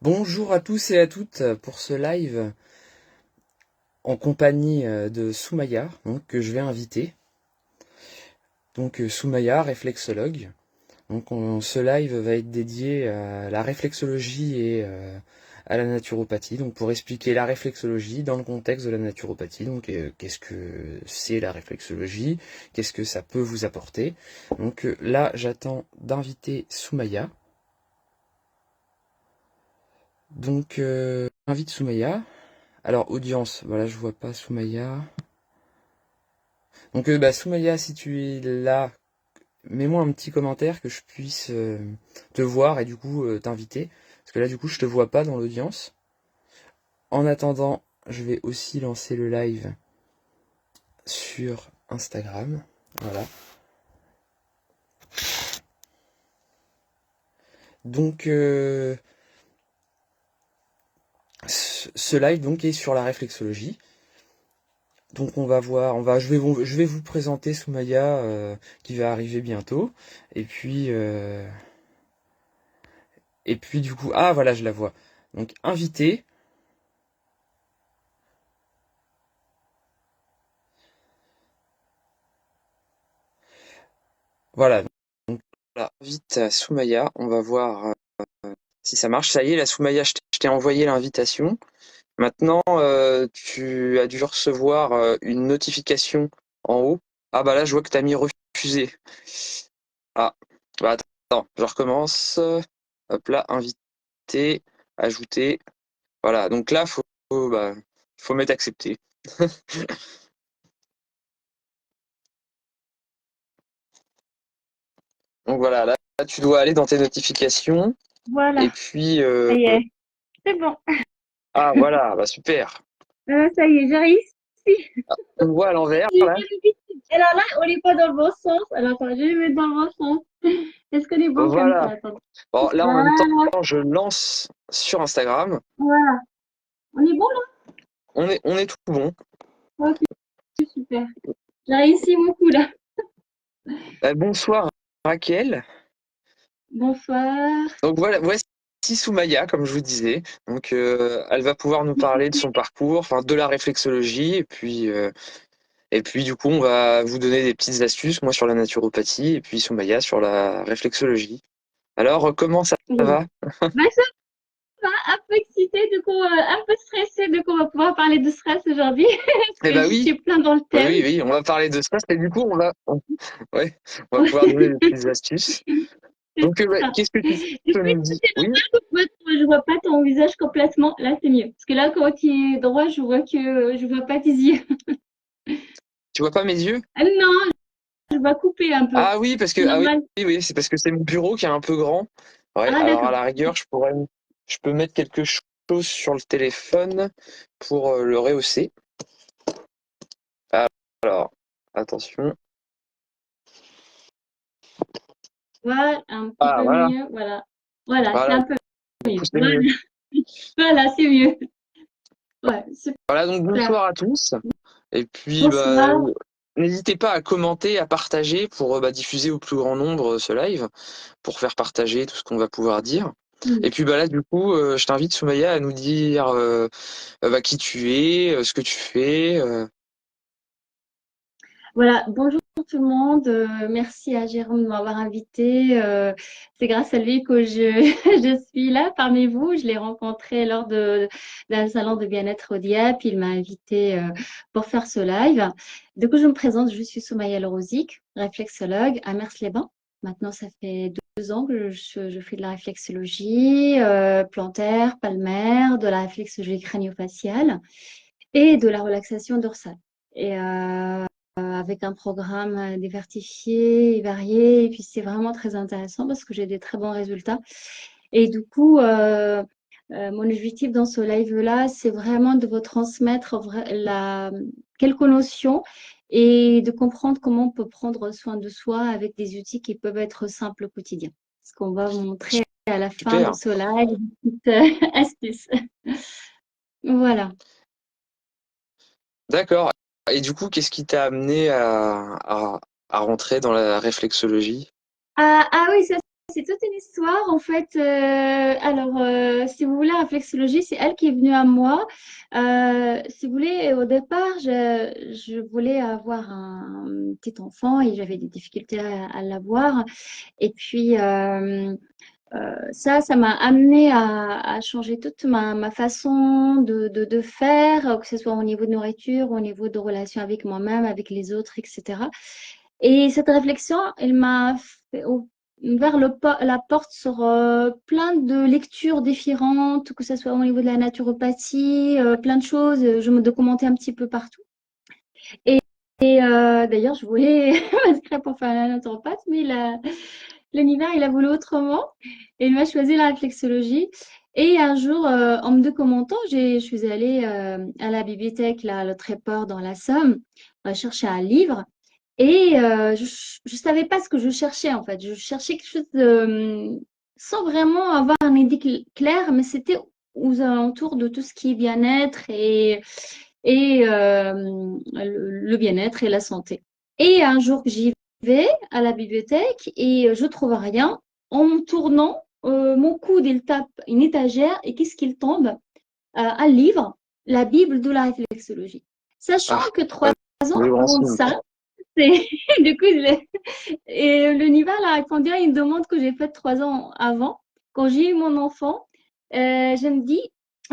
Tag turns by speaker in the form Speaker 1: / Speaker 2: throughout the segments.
Speaker 1: Bonjour à tous et à toutes pour ce live en compagnie de Soumaya, donc, que je vais inviter. Donc Soumaya, réflexologue. Donc ce live va être dédié à la réflexologie et à la naturopathie. Donc pour expliquer la réflexologie dans le contexte de la naturopathie. Donc qu'est-ce que c'est la réflexologie? Qu'est-ce que ça peut vous apporter? Donc là j'attends d'inviter Soumaya. Donc invite Soumaya. Alors, audience, voilà, je vois pas Soumaya. Donc, Soumaya, si tu es là, mets-moi un petit commentaire que je puisse te voir et du coup t'inviter. Parce que là, du coup, je te vois pas dans l'audience. En attendant, je vais aussi lancer le live sur Instagram. Voilà. Donc, ce live donc est sur la réflexologie. Donc on va voir, je vais vous présenter Soumaya qui va arriver bientôt. Et puis, euh, Et puis du coup, ah voilà, je la vois. Donc invité. Voilà. Donc voilà, invite Soumaya. On va voir si ça marche. Ça y est, la Soumaya, je t'ai envoyé l'invitation. Maintenant, tu as dû recevoir une notification en haut. Ah bah là, je vois que tu as mis refusé. Ah, bah attends, je recommence. Hop là, invité, ajouter. Voilà, donc là, faut mettre accepté. Donc voilà, là, tu dois aller dans tes notifications. Et
Speaker 2: Voilà,
Speaker 1: puis,
Speaker 2: ça y est, c'est bon.
Speaker 1: ah voilà, bah super.
Speaker 2: Ça y est, j'ai réussi.
Speaker 1: On le voit à l'envers,
Speaker 2: J'ai
Speaker 1: là.
Speaker 2: bien réussi. Alors là, on n'est pas dans le bon sens. Alors attends, je vais mettre dans le bon sens. Est-ce qu'on est bon comme
Speaker 1: Voilà.
Speaker 2: ça? Attends.
Speaker 1: Bon, là, en même temps,
Speaker 2: Voilà,
Speaker 1: je lance sur Instagram.
Speaker 2: voilà. On est bon là?
Speaker 1: On est tout bon.
Speaker 2: Ok, super. J'ai réussi mon coup là.
Speaker 1: Bonsoir, Raquel.
Speaker 2: Bonsoir.
Speaker 1: Donc voilà, voici Soumaya, comme je vous disais. Donc, elle va pouvoir nous parler de son parcours, enfin, de la réflexologie. Et puis, du coup, on va vous donner des petites astuces, moi, sur la naturopathie, et puis Soumaya sur la réflexologie. Alors, comment ça
Speaker 2: Oui.
Speaker 1: va?
Speaker 2: Bah, ça va, un peu excitée, du coup, un peu stressée, donc on va pouvoir parler de stress aujourd'hui, parce
Speaker 1: Eh
Speaker 2: que
Speaker 1: ben
Speaker 2: je
Speaker 1: oui,
Speaker 2: suis plein dans le
Speaker 1: oui,
Speaker 2: thème.
Speaker 1: oui, oui, on va parler de ça. Et du coup, ouais, on va pouvoir donner des petites astuces.
Speaker 2: C'est
Speaker 1: Donc,
Speaker 2: ça.
Speaker 1: qu'est-ce que tu
Speaker 2: Du coup,
Speaker 1: peux nous
Speaker 2: si
Speaker 1: dire?
Speaker 2: c'est
Speaker 1: Oui,
Speaker 2: normal que je vois pas ton visage complètement, là c'est mieux. Parce que là, quand tu es droit, je vois pas tes yeux.
Speaker 1: tu vois pas mes yeux?
Speaker 2: Ah non, je vois couper un peu.
Speaker 1: Ah oui,
Speaker 2: C'est
Speaker 1: ah oui,
Speaker 2: normal.
Speaker 1: oui, oui, c'est parce que c'est mon bureau qui est un peu grand. Ouais,
Speaker 2: Ah
Speaker 1: alors à
Speaker 2: d'accord.
Speaker 1: la rigueur, je peux mettre quelque chose sur le téléphone pour le rehausser. Ah, alors, attention.
Speaker 2: Voilà, un petit
Speaker 1: Ah,
Speaker 2: peu
Speaker 1: voilà,
Speaker 2: mieux. Voilà. Voilà, c'est
Speaker 1: voilà,
Speaker 2: un peu
Speaker 1: du coup,
Speaker 2: mieux.
Speaker 1: c'est
Speaker 2: Voilà,
Speaker 1: mieux.
Speaker 2: voilà, c'est mieux. Ouais,
Speaker 1: Voilà, donc
Speaker 2: super.
Speaker 1: bonsoir à tous. Et puis,
Speaker 2: Bonsoir.
Speaker 1: n'hésitez pas à commenter, à partager pour diffuser au plus grand nombre ce live, pour faire partager tout ce qu'on va pouvoir dire.
Speaker 2: Hmm.
Speaker 1: Et puis là, du coup, je t'invite, Soumaya, à nous dire qui tu es, ce que tu fais.
Speaker 2: Voilà, bonjour tout le monde. Merci à Jérôme de m'avoir invité. C'est grâce à lui que je suis là parmi vous. Je l'ai rencontré lors d'un salon de bien-être au Dieppe. Il m'a invité pour faire ce live. Du coup, je me présente. Je suis Soumaïa Lorozic, réflexologue à Mers-les-Bains. Maintenant, ça fait 2 ans que je fais de la réflexologie plantaire, palmaire, de la réflexologie crânio-faciale et de la relaxation dorsale. Et avec un programme diversifié et varié. Et puis, c'est vraiment très intéressant parce que j'ai des très bons résultats. Et du coup, mon objectif dans ce live-là, c'est vraiment de vous transmettre quelques notions et de comprendre comment on peut prendre soin de soi avec des outils qui peuvent être simples au quotidien. Ce qu'on va vous montrer à la fin de
Speaker 1: Super,
Speaker 2: ce live, des petites astuces. Voilà.
Speaker 1: d'accord. Et du coup, qu'est-ce qui t'a amené à rentrer dans la réflexologie?
Speaker 2: Ah oui, ça c'est toute une histoire en fait. Si vous voulez, la réflexologie, c'est elle qui est venue à moi. Si vous voulez, au départ, je voulais avoir un petit enfant et j'avais des difficultés à l'avoir. Et puis, ça m'a amené à changer toute ma façon de faire, que ce soit au niveau de nourriture, au niveau de relations avec moi-même, avec les autres, etc. Et cette réflexion, elle m'a ouvert la porte sur plein de lectures différentes, que ce soit au niveau de la naturopathie, plein de choses. Je me documentais un petit peu partout. Et, d'ailleurs, je voulais m'inscrire pour faire la naturopathe, mais l'univers, il a voulu autrement. Et il m'a choisi la réflexologie. Et un jour, en me documentant, je suis allée à la bibliothèque, là, le Tréport dans la Somme, chercher un livre. Et je ne savais pas ce que je cherchais, en fait. Je cherchais quelque chose sans vraiment avoir un idée claire, mais c'était aux alentours de tout ce qui est bien-être et le bien-être et la santé. Et un jour, j'y vais à la bibliothèque et je trouve rien. En me tournant, mon coude, il tape une étagère et qu'est-ce qu'il tombe? Un livre, la Bible de la réflexologie. Sachant
Speaker 1: Ah,
Speaker 2: que 3 ans
Speaker 1: le grand
Speaker 2: avant
Speaker 1: signe.
Speaker 2: ça, du coup, et l'univers a répondu à une demande que j'ai faite 3 ans avant. Quand j'ai eu mon enfant, je me dis,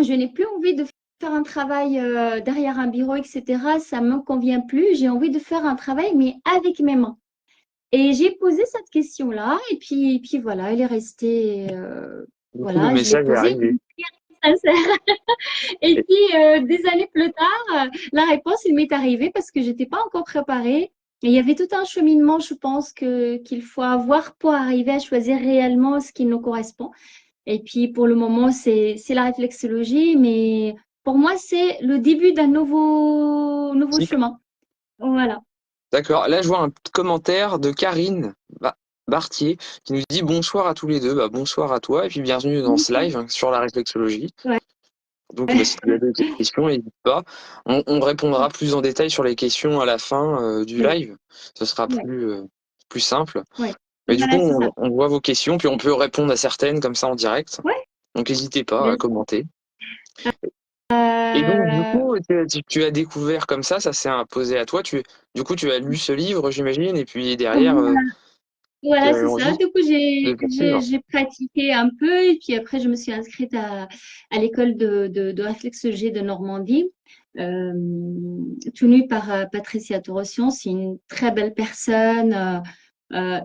Speaker 2: je n'ai plus envie de faire un travail derrière un bureau, etc. Ça ne me convient plus. J'ai envie de faire un travail, mais avec mes mains. Et j'ai posé cette question-là, et puis voilà, elle est restée.
Speaker 1: Du coup, le
Speaker 2: Voilà, je l'ai
Speaker 1: message est
Speaker 2: posée.
Speaker 1: arrivé.
Speaker 2: Et
Speaker 1: Et-
Speaker 2: puis, des années plus tard, la réponse, il m'est arrivée parce que j'étais pas encore préparée. Et il y avait tout un cheminement, je pense, qu'il faut avoir pour arriver à choisir réellement ce qui nous correspond. Et puis, pour le moment, c'est la réflexologie, mais pour moi, c'est le début d'un nouveau chemin. Voilà.
Speaker 1: D'accord. Là, je vois un petit commentaire de Karine Bartier qui nous dit bonsoir à tous les deux. Bah, bonsoir à toi et puis bienvenue dans ce live hein, sur la réflexologie.
Speaker 2: Ouais.
Speaker 1: Donc, bah, si tu as des questions, n'hésite pas. On répondra plus en détail sur les questions à la fin du
Speaker 2: Ouais.
Speaker 1: live. Ce sera
Speaker 2: Ouais.
Speaker 1: plus simple.
Speaker 2: Ouais.
Speaker 1: Mais du coup,
Speaker 2: Voilà, c'est ça.
Speaker 1: on voit vos questions, puis on peut répondre à certaines comme ça en direct.
Speaker 2: Ouais.
Speaker 1: Donc, n'hésitez pas
Speaker 2: Bien
Speaker 1: à
Speaker 2: sûr.
Speaker 1: commenter. Et donc, du
Speaker 2: Euh,
Speaker 1: coup, tu as découvert comme ça s'est imposé à toi. Du coup, tu as lu ce livre, j'imagine, et puis derrière, tu
Speaker 2: Voilà,
Speaker 1: as eu
Speaker 2: c'est ça.
Speaker 1: envie
Speaker 2: Du coup,
Speaker 1: de poursuivre.
Speaker 2: j'ai pratiqué un peu et puis après, je me suis inscrite à l'école de réflexologie de Normandie, euh, tenue par Patricia Torossian. C'est une très belle personne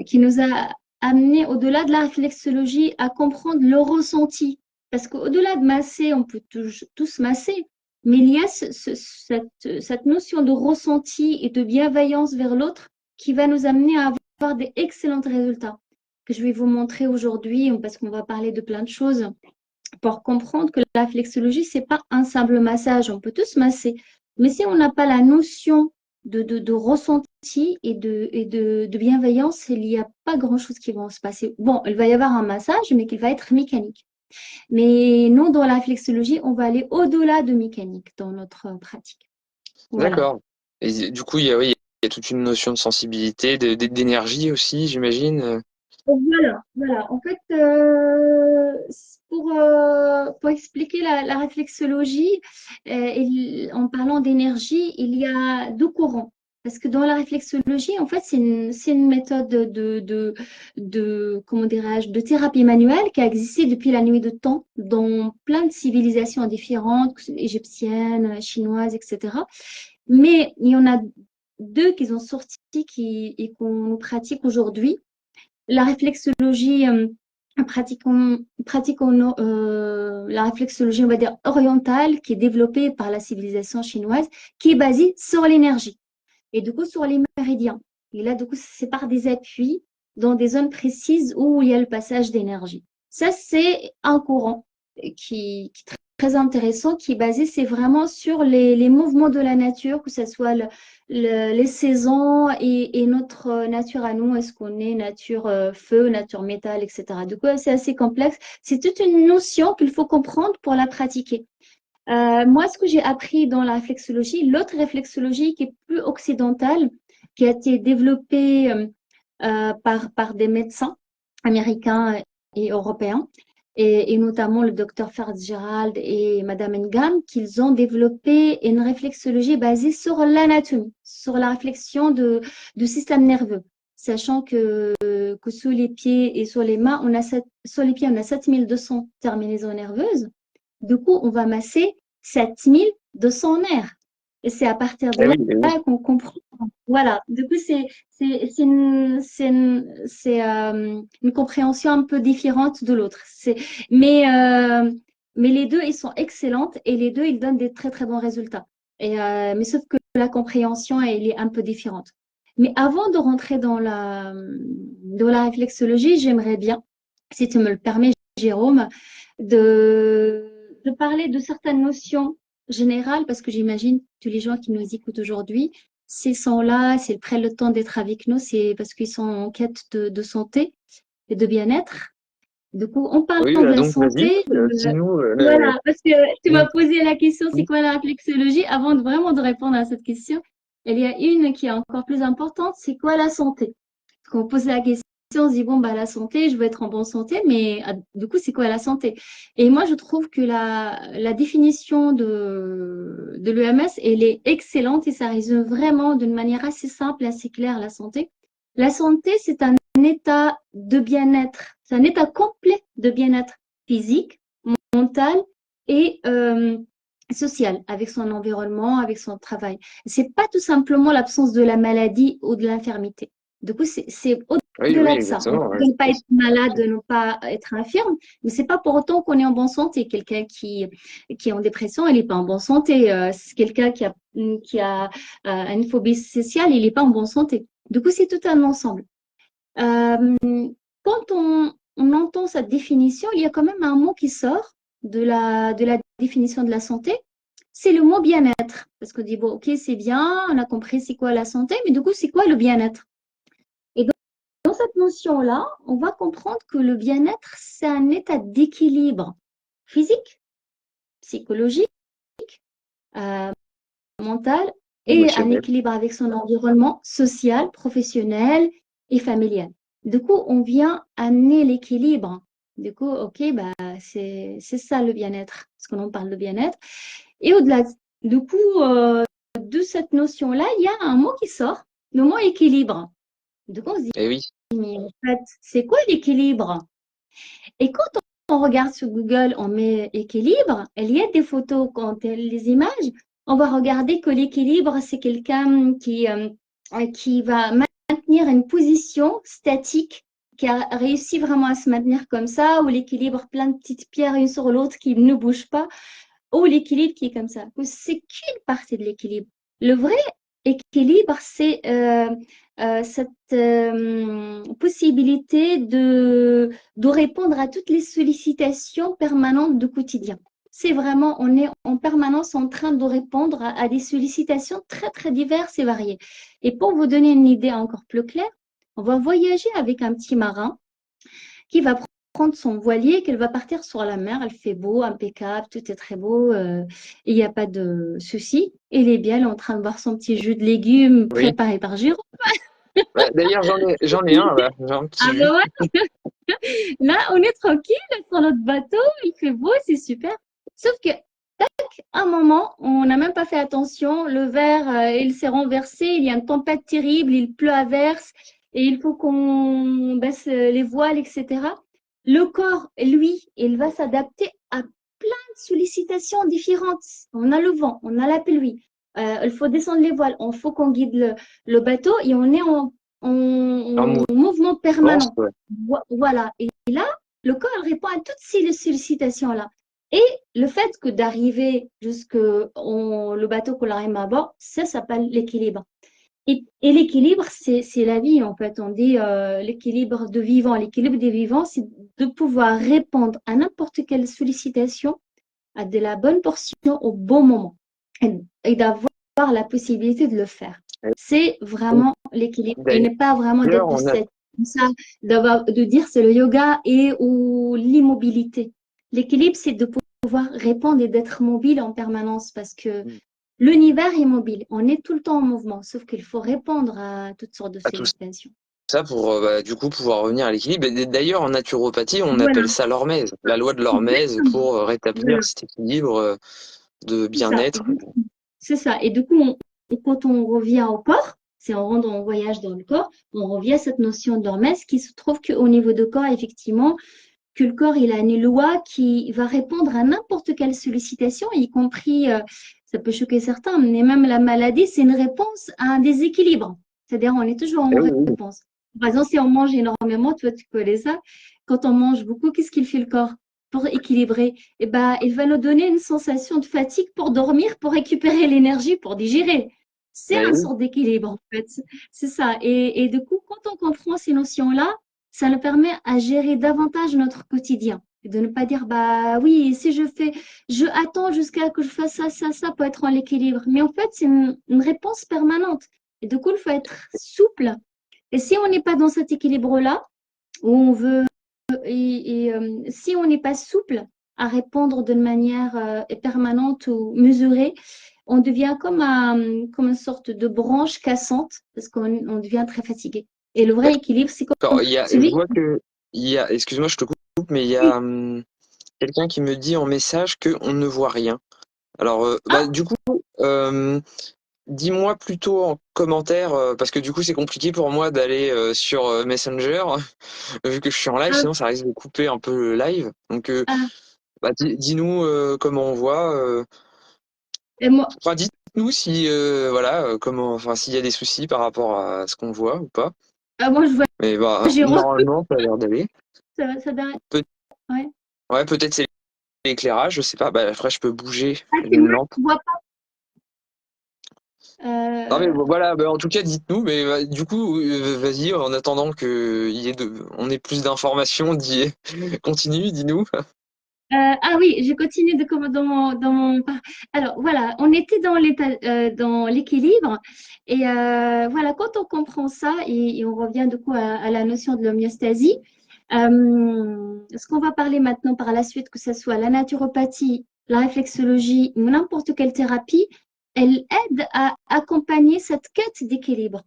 Speaker 2: qui nous a amené au-delà de la réflexologie à comprendre le ressenti. Parce qu'au-delà de masser, on peut tous masser, mais il y a cette notion de ressenti et de bienveillance vers l'autre qui va nous amener à avoir des excellents résultats que je vais vous montrer aujourd'hui parce qu'on va parler de plein de choses pour comprendre que la flexologie, c'est pas un simple massage. On peut tous masser. Mais si on n'a pas la notion de ressenti et de bienveillance, il n'y a pas grand-chose qui va se passer. Bon, il va y avoir un massage, mais qui va être mécanique. Mais nous, dans la flexologie, on va aller au-delà de mécanique dans notre pratique. Voilà.
Speaker 1: D'accord. Et du coup, oui, il y a toute une notion de sensibilité, d'énergie aussi, j'imagine.
Speaker 2: Donc, voilà. En fait, pour expliquer la réflexologie, en parlant d'énergie, il y a 2 courants. Parce que dans la réflexologie, en fait, c'est une méthode comment dirais-je, de thérapie manuelle qui a existé depuis la nuit de temps dans plein de civilisations différentes, égyptiennes, chinoises, etc. Mais il y en a 2 qui sont sortis et qu'on pratique aujourd'hui. La réflexologie, pratiquons la réflexologie, on va dire, orientale, qui est développée par la civilisation chinoise, qui est basée sur l'énergie et du coup sur les méridiens. Et là, du coup, c'est par des appuis dans des zones précises où il y a le passage d'énergie. Ça, c'est un courant qui est très intéressant, qui est basé, c'est vraiment sur les mouvements de la nature, que ce soit les saisons et notre nature à nous. Est-ce qu'on est nature feu, nature métal, etc. Du coup, c'est assez complexe. C'est toute une notion qu'il faut comprendre pour la pratiquer. Moi, ce que j'ai appris dans la réflexologie, l'autre réflexologie qui est plus occidentale, qui a été développée par des médecins, américains et européens, et notamment le docteur Fitzgerald et Madame Engam, qu'ils ont développé une réflexologie basée sur l'anatomie, sur la réflexion du système nerveux, sachant que sous les pieds et sur les mains, sur les pieds, on a 7200 terminaisons nerveuses. Du coup, on va masser 7200 nerfs. Et c'est à partir de
Speaker 3: Eh
Speaker 2: là
Speaker 3: oui, eh oui.
Speaker 2: qu'on comprend. Voilà. Du coup, une compréhension un peu différente de l'autre. Mais, mais les deux, ils sont excellentes et les deux, ils donnent des très, très bons résultats. Mais sauf que la compréhension, elle est un peu différente. Mais avant de rentrer dans la réflexologie, j'aimerais bien, si tu me le permets, Jérôme, de parler de certaines notions générales, parce que j'imagine tous les gens qui nous écoutent aujourd'hui, s'ils sont là, s'ils prennent le temps d'être avec nous, c'est parce qu'ils sont en quête de santé et de bien-être. Du coup, en parlant
Speaker 3: Oui,
Speaker 2: de la
Speaker 3: donc vas-y,
Speaker 2: santé,
Speaker 3: dis-nous.
Speaker 2: voilà, parce que tu m'as
Speaker 3: Mm,
Speaker 2: posé la question, c'est
Speaker 3: mm.
Speaker 2: quoi la réflexologie? Avant de vraiment de répondre à cette question, il y a une qui est encore plus importante, c'est quoi la santé? Quand on pose la question, on se dit, bon, bah, la santé, je veux être en bonne santé, mais du coup, c'est quoi la santé? Et moi, je trouve que la définition de l'EMS, elle est excellente et ça résume vraiment d'une manière assez simple et assez claire la santé. La santé, c'est un état de bien-être, c'est un état complet de bien-être physique, mental et social, avec son environnement, avec son travail. C'est pas tout simplement l'absence de la maladie ou de l'infirmité. Du coup, c'est
Speaker 3: Oui, oui,
Speaker 2: au-delà de ça. On
Speaker 3: exactement.
Speaker 2: peut
Speaker 3: Ouais.
Speaker 2: ne pas être malade, de ne pas être infirme, mais c'est pas pour autant qu'on est en bonne santé. Quelqu'un qui est en dépression, il n'est pas en bonne santé. C'est quelqu'un qui a une phobie sociale, il n'est pas en bonne santé. Du coup, c'est tout un ensemble. Euh, Quand on entend cette définition, il y a quand même un mot qui sort de la définition de la santé, c'est le mot bien-être. Parce qu'on dit, bon, ok, c'est bien, on a compris c'est quoi la santé, mais du coup, c'est quoi le bien-être? Et dans cette notion-là, on va comprendre que le bien-être, c'est un état d'équilibre physique, psychologique, euh, mental, et un
Speaker 3: Émotionnel.
Speaker 2: équilibre avec son environnement social, professionnel et familial. Du coup, on vient amener l'équilibre. Du coup, ok, bah, c'est ça le bien-être, parce qu'on en parle de bien-être. Et au-delà, du coup, de cette notion-là, il y a un mot qui sort, le mot équilibre. Du coup, on se dit,
Speaker 3: Eh oui.
Speaker 2: mais en fait, c'est quoi l'équilibre? Et quand on regarde sur Google, on met équilibre, il y a des photos, quand les images, on va regarder que l'équilibre, c'est quelqu'un qui va maintenir une position statique, qui a réussi vraiment à se maintenir comme ça, ou l'équilibre, plein de petites pierres une sur l'autre qui ne bougent pas, ou l'équilibre qui est comme ça. C'est qu'une partie de l'équilibre. Le vrai équilibre, c'est cette possibilité de répondre à toutes les sollicitations permanentes du quotidien. C'est vraiment, on est en permanence en train de répondre à des sollicitations très, très diverses et variées. Et pour vous donner une idée encore plus claire, on va voyager avec un petit marin qui va prendre son voilier, qu'elle va partir sur la mer. Elle fait beau, impeccable, tout est très beau, il n'y a pas de souci. Elle est bien, elle est en train de boire son petit jus de légumes
Speaker 3: Oui.
Speaker 2: préparé par Jérôme.
Speaker 3: Bah, d'ailleurs, j'en ai un là. J'ai un
Speaker 2: Ah
Speaker 3: petit
Speaker 2: ben
Speaker 3: jus.
Speaker 2: ouais, là, on est tranquille sur notre bateau, il fait beau, c'est super. Sauf que, un moment, on n'a même pas fait attention, le verre, il s'est renversé, il y a une tempête terrible, il pleut à verse, et il faut qu'on baisse les voiles, etc. Le corps, lui, il va s'adapter à plein de sollicitations différentes. On a le vent, on a la pluie, il faut descendre les voiles, il faut qu'on guide le bateau et on est
Speaker 3: En
Speaker 2: en mouvement
Speaker 3: mouvance,
Speaker 2: permanent.
Speaker 3: ouais.
Speaker 2: Voilà. Et là, le corps répond à toutes ces sollicitations-là. Et le fait que d'arriver jusque le bateau qu'on arrive à bord, ça s'appelle l'équilibre. Et l'équilibre, c'est la vie, en fait. On dit l'équilibre de vivant. L'équilibre des vivants, c'est de pouvoir répondre à n'importe quelle sollicitation, à de la bonne portion au bon moment. Et d'avoir la possibilité de le faire. C'est vraiment l'équilibre. Et ne pas vraiment
Speaker 3: D'ailleurs,
Speaker 2: d'être comme ça, de dire c'est le yoga et ou l'immobilité. L'équilibre, c'est de pouvoir répondre et d'être mobile en permanence parce que l'univers est mobile. On est tout le temps en mouvement, sauf qu'il faut répondre à toutes sortes de
Speaker 3: à tout
Speaker 2: sollicitations.
Speaker 3: ça pour du coup pouvoir revenir à l'équilibre. Et d'ailleurs, en naturopathie, on
Speaker 2: Voilà,
Speaker 3: appelle ça l'hormèse, la loi de l'hormèse
Speaker 2: exactement.
Speaker 3: pour rétablir
Speaker 2: Voilà,
Speaker 3: cet équilibre de
Speaker 2: c'est ça,
Speaker 3: bien-être.
Speaker 2: exactement. C'est ça. Et du coup, quand on revient au corps, c'est en rendant en voyage dans le corps, on revient à cette notion d'hormèse qui se trouve qu'au niveau du corps, effectivement, que le corps, il a une loi qui va répondre à n'importe quelle sollicitation, y compris, ça peut choquer certains, mais même la maladie, c'est une réponse à un déséquilibre. C'est-à-dire, on est toujours
Speaker 3: Eh
Speaker 2: en
Speaker 3: oui, oui.
Speaker 2: réponse. Par exemple, si on mange énormément, toi, tu connais ça, quand on mange beaucoup, qu'est-ce qu'il fait le corps pour équilibrer? Eh ben, il va nous donner une sensation de fatigue pour dormir, pour récupérer l'énergie, pour digérer. C'est
Speaker 3: Eh
Speaker 2: un
Speaker 3: oui.
Speaker 2: sort d'équilibre, en fait. C'est ça. Et du coup, quand on comprend ces notions-là, ça nous permet à gérer davantage notre quotidien. Et de ne pas dire, bah oui, si je attends jusqu'à que je fasse ça, ça, ça pour être en équilibre. Mais en fait, c'est une réponse permanente. Et du coup, il faut être souple. Et si on n'est pas dans cet équilibre-là, où on veut, si on n'est pas souple à répondre d'une manière permanente ou mesurée, on devient comme une sorte de branche cassante parce qu'on devient très fatigué. Et le vrai équilibre, c'est comme
Speaker 3: D'accord, je
Speaker 2: celui.
Speaker 3: vois que excuse-moi, je te coupe, mais il y a quelqu'un qui me dit en message que on ne voit rien. Alors,
Speaker 2: Ah,
Speaker 3: du coup, euh, dis-moi plutôt en commentaire, parce que du coup c'est compliqué pour moi d'aller sur Messenger, vu que je suis en live,
Speaker 2: ah,
Speaker 3: sinon ça risque de couper un peu le live. Donc,
Speaker 2: ah.
Speaker 3: dis-nous comment on voit.
Speaker 2: Et moi,
Speaker 3: Enfin, dites-nous si, voilà, comment, enfin, s'il y a des soucis par rapport à ce qu'on voit ou pas.
Speaker 2: moi, je vois
Speaker 3: Mais bah,
Speaker 2: Jérôme,
Speaker 3: normalement, ça a l'air d'aller.
Speaker 2: ça donne-
Speaker 3: Peut-
Speaker 2: ouais.
Speaker 3: ouais, peut-être c'est l'éclairage, je sais pas. Bah, après, je peux bouger
Speaker 2: Ah, c'est
Speaker 3: une
Speaker 2: moi,
Speaker 3: lampe.
Speaker 2: je vois pas.
Speaker 3: Non mais
Speaker 2: Euh,
Speaker 3: bon, voilà, bah, en tout cas dites-nous, mais du coup vas-y, en attendant on ait plus d'informations, continue, dis-nous.
Speaker 2: ah oui, je continue Alors voilà, on était dans dans l'équilibre et voilà, quand on comprend ça et on revient du coup à la notion de l'homéostasie, ce qu'on va parler maintenant par la suite, que ce soit la naturopathie, la réflexologie ou n'importe quelle thérapie, elle aide à accompagner cette quête d'équilibre.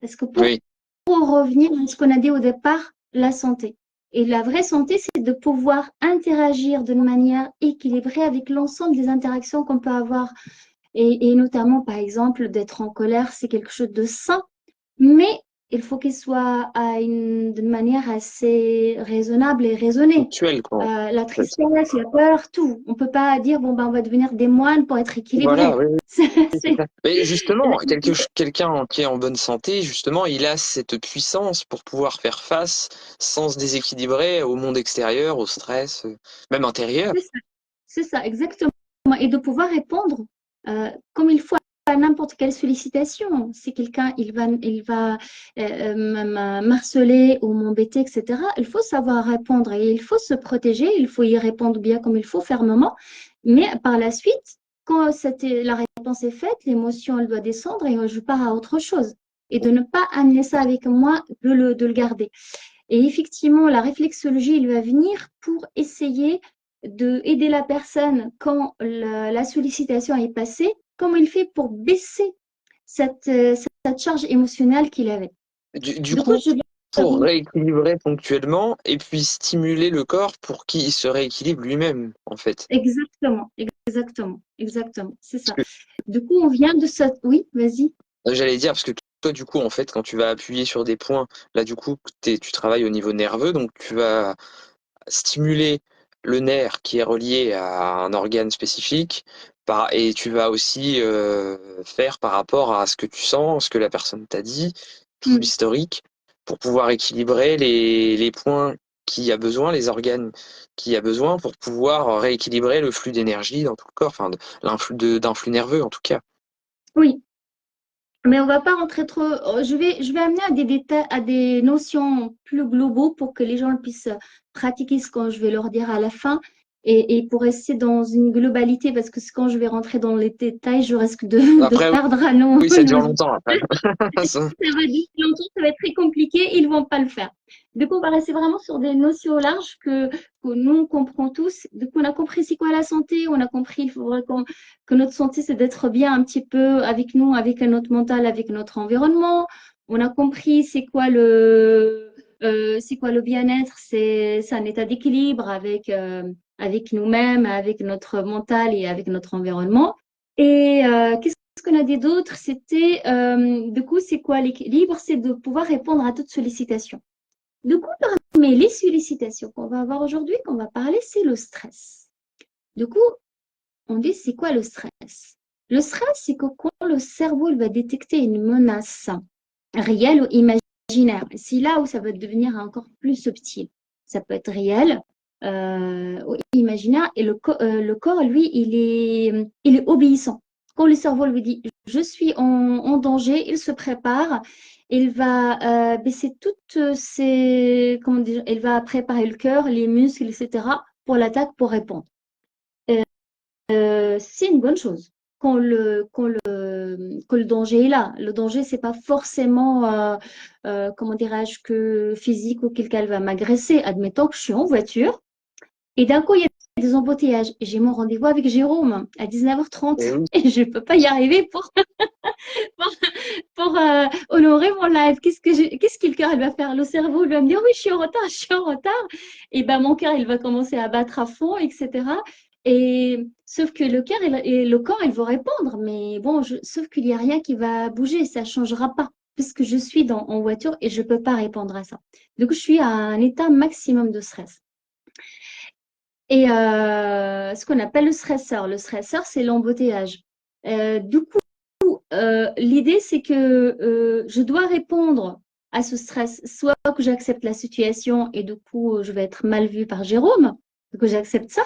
Speaker 2: Parce que
Speaker 3: Oui,
Speaker 2: pour revenir à ce qu'on a dit au départ, la santé. Et la vraie santé, c'est de pouvoir interagir d'une manière équilibrée avec l'ensemble des interactions qu'on peut avoir. Et notamment, par exemple, d'être en colère, c'est quelque chose de sain, mais il faut qu'il soit d'une manière assez raisonnable et raisonnée.
Speaker 3: ponctuel quoi. En
Speaker 2: La
Speaker 3: fait.
Speaker 2: tristesse, la peur, tout. On ne peut pas dire, bon, ben, on va devenir des moines pour être
Speaker 3: Voilà,
Speaker 2: équilibré.
Speaker 3: oui, oui,
Speaker 2: C'est,
Speaker 3: c'est
Speaker 2: c'est-
Speaker 3: ça. Mais justement, quelqu'un qui est en bonne santé, justement, il a cette puissance pour pouvoir faire face sans se déséquilibrer au monde extérieur, au stress, même intérieur.
Speaker 2: c'est ça. C'est ça, exactement. Et de pouvoir répondre comme il faut à n'importe quelle sollicitation. Si quelqu'un il va m'harceler ou m'embêter, etc., il faut savoir répondre et il faut se protéger, il faut y répondre bien comme il faut, fermement. Mais par la suite, quand la réponse est faite, l'émotion, elle doit descendre et je pars à autre chose. Et de ne pas amener ça avec moi, de le garder. Et effectivement, la réflexologie, il va venir pour essayer de aider la personne quand la sollicitation est passée, comment il fait pour baisser cette charge émotionnelle qu'il avait.
Speaker 3: Du
Speaker 2: Du coup,
Speaker 3: coup, pour rééquilibrer ponctuellement et puis stimuler le corps pour qu'il se rééquilibre lui-même, en fait.
Speaker 2: exactement, exactement, exactement, c'est
Speaker 3: Parce
Speaker 2: ça.
Speaker 3: que
Speaker 2: Du coup, on vient de ça. Oui, vas-y.
Speaker 3: j'allais dire, parce que toi, du coup, en fait, quand tu vas appuyer sur des points, là, du coup, tu travailles au niveau nerveux, donc tu vas stimuler le nerf qui est relié à un organe spécifique, et tu vas aussi faire par rapport à ce que tu sens, ce que la personne t'a dit, tout
Speaker 2: Mm.
Speaker 3: l'historique, pour pouvoir équilibrer les points qui a besoin, les organes qui a besoin, pour pouvoir rééquilibrer le flux d'énergie dans tout le corps, enfin, d'un flux nerveux en tout cas.
Speaker 2: Oui, mais on va pas rentrer trop. Je vais amener à des détails, à des notions plus globaux pour que les gens puissent pratiquer ce que je vais leur dire à la fin et pour rester dans une globalité parce que quand je vais rentrer dans les détails, je risque de
Speaker 3: Après,
Speaker 2: perdre à nos,
Speaker 3: oui, ça dure
Speaker 2: nos
Speaker 3: longtemps après. Ça-
Speaker 2: ça va durer longtemps, ça va être très compliqué, ils vont pas le faire. Du coup, on va rester vraiment sur des notions larges que nous, on comprend tous. Du coup, on a compris c'est quoi la santé, on a compris il faudrait que notre santé, c'est d'être bien un petit peu avec nous, avec notre mental, avec notre environnement. On a compris c'est quoi le bien-être, c'est un état d'équilibre avec nous-mêmes, avec notre mental et avec notre environnement. Et qu'est-ce qu'on a dit d'autre? C'était, du coup, c'est quoi l'équilibre? C'est de pouvoir répondre à toute sollicitation. Du coup, parmi les sollicitations qu'on va avoir aujourd'hui, qu'on va parler, c'est le stress. Du coup, on dit, c'est quoi le stress? Le stress, c'est que quand le cerveau il va détecter une menace réelle ou imaginaire, c'est là où ça va devenir encore plus subtil. Ça peut être réel ou imaginaire, et le corps, lui, il est obéissant. Quand le cerveau lui dit, je suis en danger, il se prépare, il va baisser toutes ses, comment dire, il va préparer le cœur, les muscles, etc., pour l'attaque, pour répondre. C'est une bonne chose que le danger est là. Le danger, c'est pas forcément, comment dirais-je, que physique ou quelqu'un va m'agresser. Admettons que je suis en voiture et d'un coup, il y a des embouteillages. Et j'ai mon rendez-vous avec Jérôme à 19h30
Speaker 3: Et oui,
Speaker 2: et je peux pas y arriver pour, pour honorer mon live. Qu'est-ce que le cœur il va faire? Le cerveau il va me dire oui, je suis en retard, je suis en retard. Et ben mon cœur il va commencer à battre à fond, etc. Et sauf que le cœur et le corps il vont répondre, mais bon, sauf qu'il n'y a rien qui va bouger, ça ne changera pas puisque je suis en voiture et je ne peux pas répondre à ça. Donc je suis à un état maximum de stress. Et ce qu'on appelle le stresseur. Le stresseur, c'est l'embouteillage. Du coup, l'idée, c'est que je dois répondre à ce stress, soit que j'accepte la situation et du coup, je vais être mal vue par Jérôme, que j'accepte ça,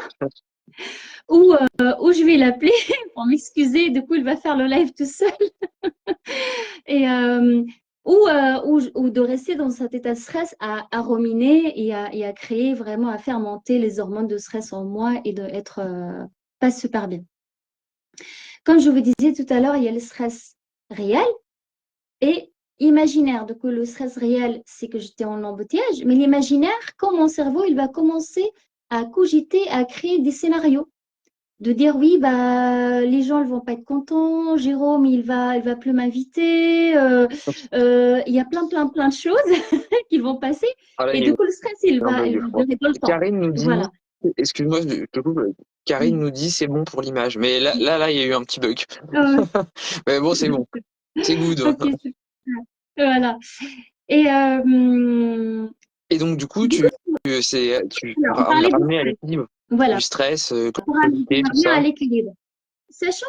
Speaker 2: ou je vais l'appeler pour m'excuser, et du coup, il va faire le live tout seul. Et, ou de rester dans cet état de stress à ruminer et à créer vraiment, à faire monter les hormones de stress en moi et d'être pas super bien. Comme je vous disais tout à l'heure, il y a le stress réel et imaginaire. Donc, le stress réel, c'est que j'étais en embouteillage, mais l'imaginaire, quand mon cerveau, il va commencer à cogiter, à créer des scénarios. De dire oui, bah, les gens ne vont pas être contents, Jérôme, il va plus m'inviter, il y a plein de choses qui vont passer.
Speaker 3: ah là,
Speaker 2: Et
Speaker 3: il y a
Speaker 2: du coup, le stress, il
Speaker 3: un
Speaker 2: va,
Speaker 3: bug,
Speaker 2: il
Speaker 3: je
Speaker 2: va
Speaker 3: crois.
Speaker 2: durer dans le temps.
Speaker 3: Karine nous dit,
Speaker 2: Voilà.
Speaker 3: excuse-moi, je te coupe. Karine nous dit c'est bon pour l'image, mais là, il y a eu un petit bug.
Speaker 2: Euh,
Speaker 3: Mais bon, c'est bon, c'est good.
Speaker 2: ok, super. Voilà. Et
Speaker 3: Et donc, du coup,
Speaker 2: du coup,
Speaker 3: tu
Speaker 2: on parlait du
Speaker 3: ramener à
Speaker 2: stress.
Speaker 3: l'équilibre
Speaker 2: Voilà.
Speaker 3: du stress,
Speaker 2: Pour
Speaker 3: cogiter, tout
Speaker 2: revenir à
Speaker 3: ça.
Speaker 2: l'équilibre. Sachant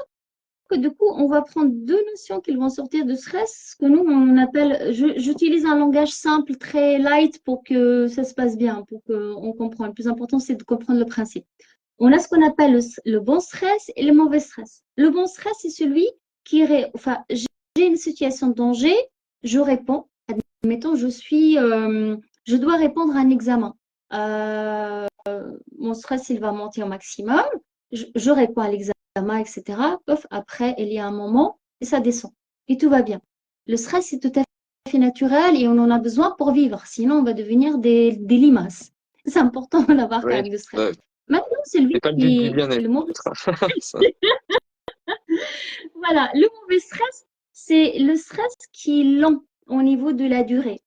Speaker 2: que du coup, on va prendre deux notions qui vont sortir de stress, que nous, on appelle, j'utilise un langage simple, très light pour que ça se passe bien, pour qu'on comprenne. Le plus important, c'est de comprendre le principe. On a ce qu'on appelle le bon stress et le mauvais stress. Le bon stress, c'est celui enfin, j'ai une situation de danger, je réponds. Admettons, je dois répondre à un examen. Mon stress, il va monter au maximum. Je réponds à l'examen, etc. Pof, après, il y a un moment et ça descend. Et tout va bien. Le stress, c'est tout à fait naturel et on en a besoin pour vivre. Sinon, on va devenir des limaces. C'est important d'avoir quand
Speaker 3: Ouais,
Speaker 2: même du stress.
Speaker 3: ouais,
Speaker 2: Maintenant, celui
Speaker 3: c'est pas le but du
Speaker 2: qui,
Speaker 3: bien-être.
Speaker 2: le mauvais,
Speaker 3: Ça.
Speaker 2: voilà, le mauvais stress, c'est le stress qui est lent au niveau de la durée.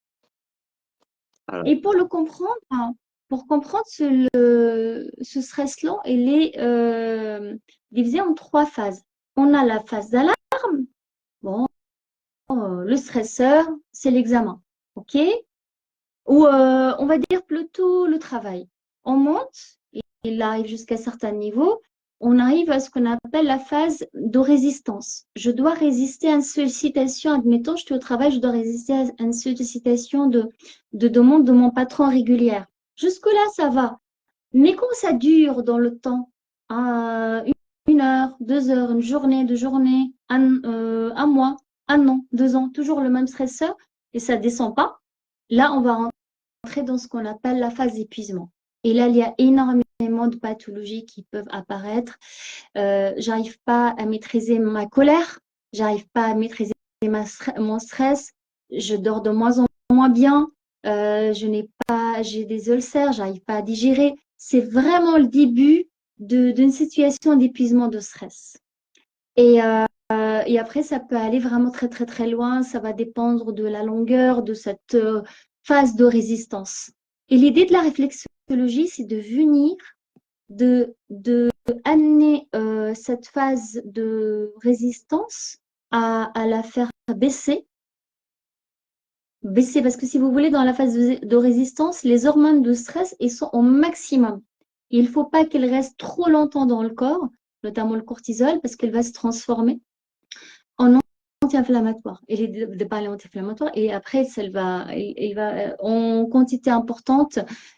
Speaker 3: Voilà.
Speaker 2: Et pour le comprendre, pour comprendre ce stress lent, il est divisé en trois phases. On a la phase d'alarme. Bon, le stresseur, c'est l'examen. OK? Ou on va dire plutôt le travail. On monte, il arrive jusqu'à certains niveaux, on arrive à ce qu'on appelle la phase de résistance. Je dois résister à une sollicitation, admettons, je suis au travail, je dois résister à une sollicitation de demande de mon patron régulière. Jusque-là, ça va. Mais quand ça dure dans le temps, une heure, 2 heures, une journée, 2 journées, un mois, un an, 2 ans, toujours le même stresseur, et ça ne descend pas, là, on va rentrer dans ce qu'on appelle la phase d'épuisement. Et là, il y a énormément de pathologies qui peuvent apparaître. J'arrive pas à maîtriser ma colère, j'arrive pas à maîtriser mon stress, je dors de moins en moins bien, j'ai des ulcères, j'arrive pas à digérer. C'est vraiment le début d'une situation d'épuisement de stress. Et et après, ça peut aller vraiment très, très, très loin. Ça va dépendre de la longueur de cette phase de résistance. Et l'idée de la réflexologie, c'est de venir, de amener cette phase de résistance à la faire baisser. Baisser, parce que si vous voulez, dans la phase de résistance, les hormones de stress, elles sont au maximum. Il ne faut pas qu'elles restent trop longtemps dans le corps, notamment le cortisol, parce qu'elle va se transformer en anti-inflammatoire. Elle est de parler anti-inflammatoire et après, elle va en quantité importante,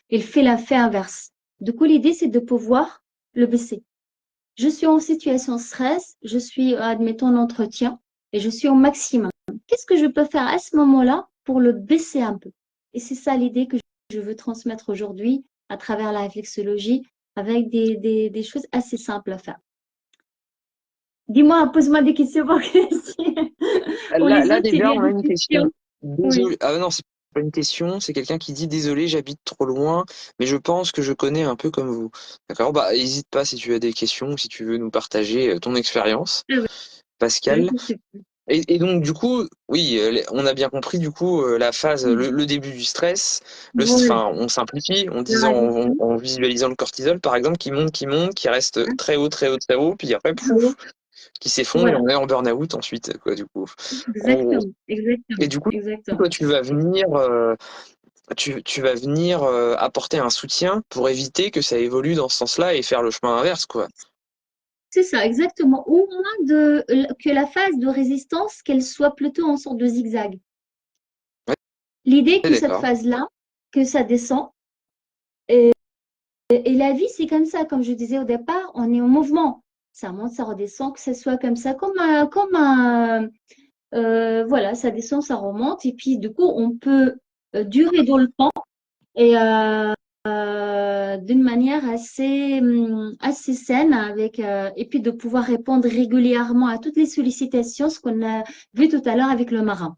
Speaker 2: elle fait l'effet inverse. Du coup, l'idée, c'est de pouvoir le baisser. Je suis en situation de stress, je suis, admettons, en entretien et je suis au maximum. Qu'est-ce que je peux faire à ce moment-là pour le baisser un peu? Et c'est ça l'idée que je veux transmettre aujourd'hui à travers la réflexologie avec des choses assez simples à faire. Dis-moi, pose-moi des questions pour, pour les
Speaker 3: Là
Speaker 2: autres s'il y
Speaker 3: déjà,
Speaker 2: a
Speaker 3: on a
Speaker 2: des
Speaker 3: une question.
Speaker 2: questions. Oui.
Speaker 3: Désolé. Ah non, c'est pas une question, c'est quelqu'un qui dit désolé, j'habite trop loin, mais je pense que je connais un peu comme vous. D'accord? Bah, n'hésite pas si tu as des questions ou si tu veux nous partager ton expérience,
Speaker 2: Ah ouais,
Speaker 3: Pascal.
Speaker 2: c'est super.
Speaker 3: Et donc du coup, oui, on a bien compris du coup la phase, le début du stress,
Speaker 2: Oui,
Speaker 3: enfin, on simplifie en
Speaker 2: la
Speaker 3: disant,
Speaker 2: réduction.
Speaker 3: en visualisant le cortisol par exemple, qui monte, qui reste
Speaker 2: Hein,
Speaker 3: très haut, très haut, très haut, puis après, pouf, qui s'effondre et
Speaker 2: voilà,
Speaker 3: on est en burn-out ensuite, quoi, du coup. On-
Speaker 2: exactement,
Speaker 3: Et
Speaker 2: exactement,
Speaker 3: du coup,
Speaker 2: exactement.
Speaker 3: toi, tu vas venir, tu vas venir apporter un soutien pour éviter que ça évolue dans ce sens-là et faire le chemin inverse, quoi.
Speaker 2: C'est ça, exactement. Au moins que la phase de résistance, qu'elle soit plutôt en sorte de zigzag. L'idée
Speaker 3: Ouais,
Speaker 2: que cette
Speaker 3: d'accord.
Speaker 2: phase-là, que ça descend. Et la vie, c'est comme ça. Comme je disais au départ, on est en mouvement. Ça monte, ça redescend, que ce soit comme ça, voilà, ça descend, ça remonte. Et puis, du coup, on peut durer dans le temps et d'une manière assez saine et puis de pouvoir répondre régulièrement à toutes les sollicitations, ce qu'on a vu tout à l'heure avec le marin.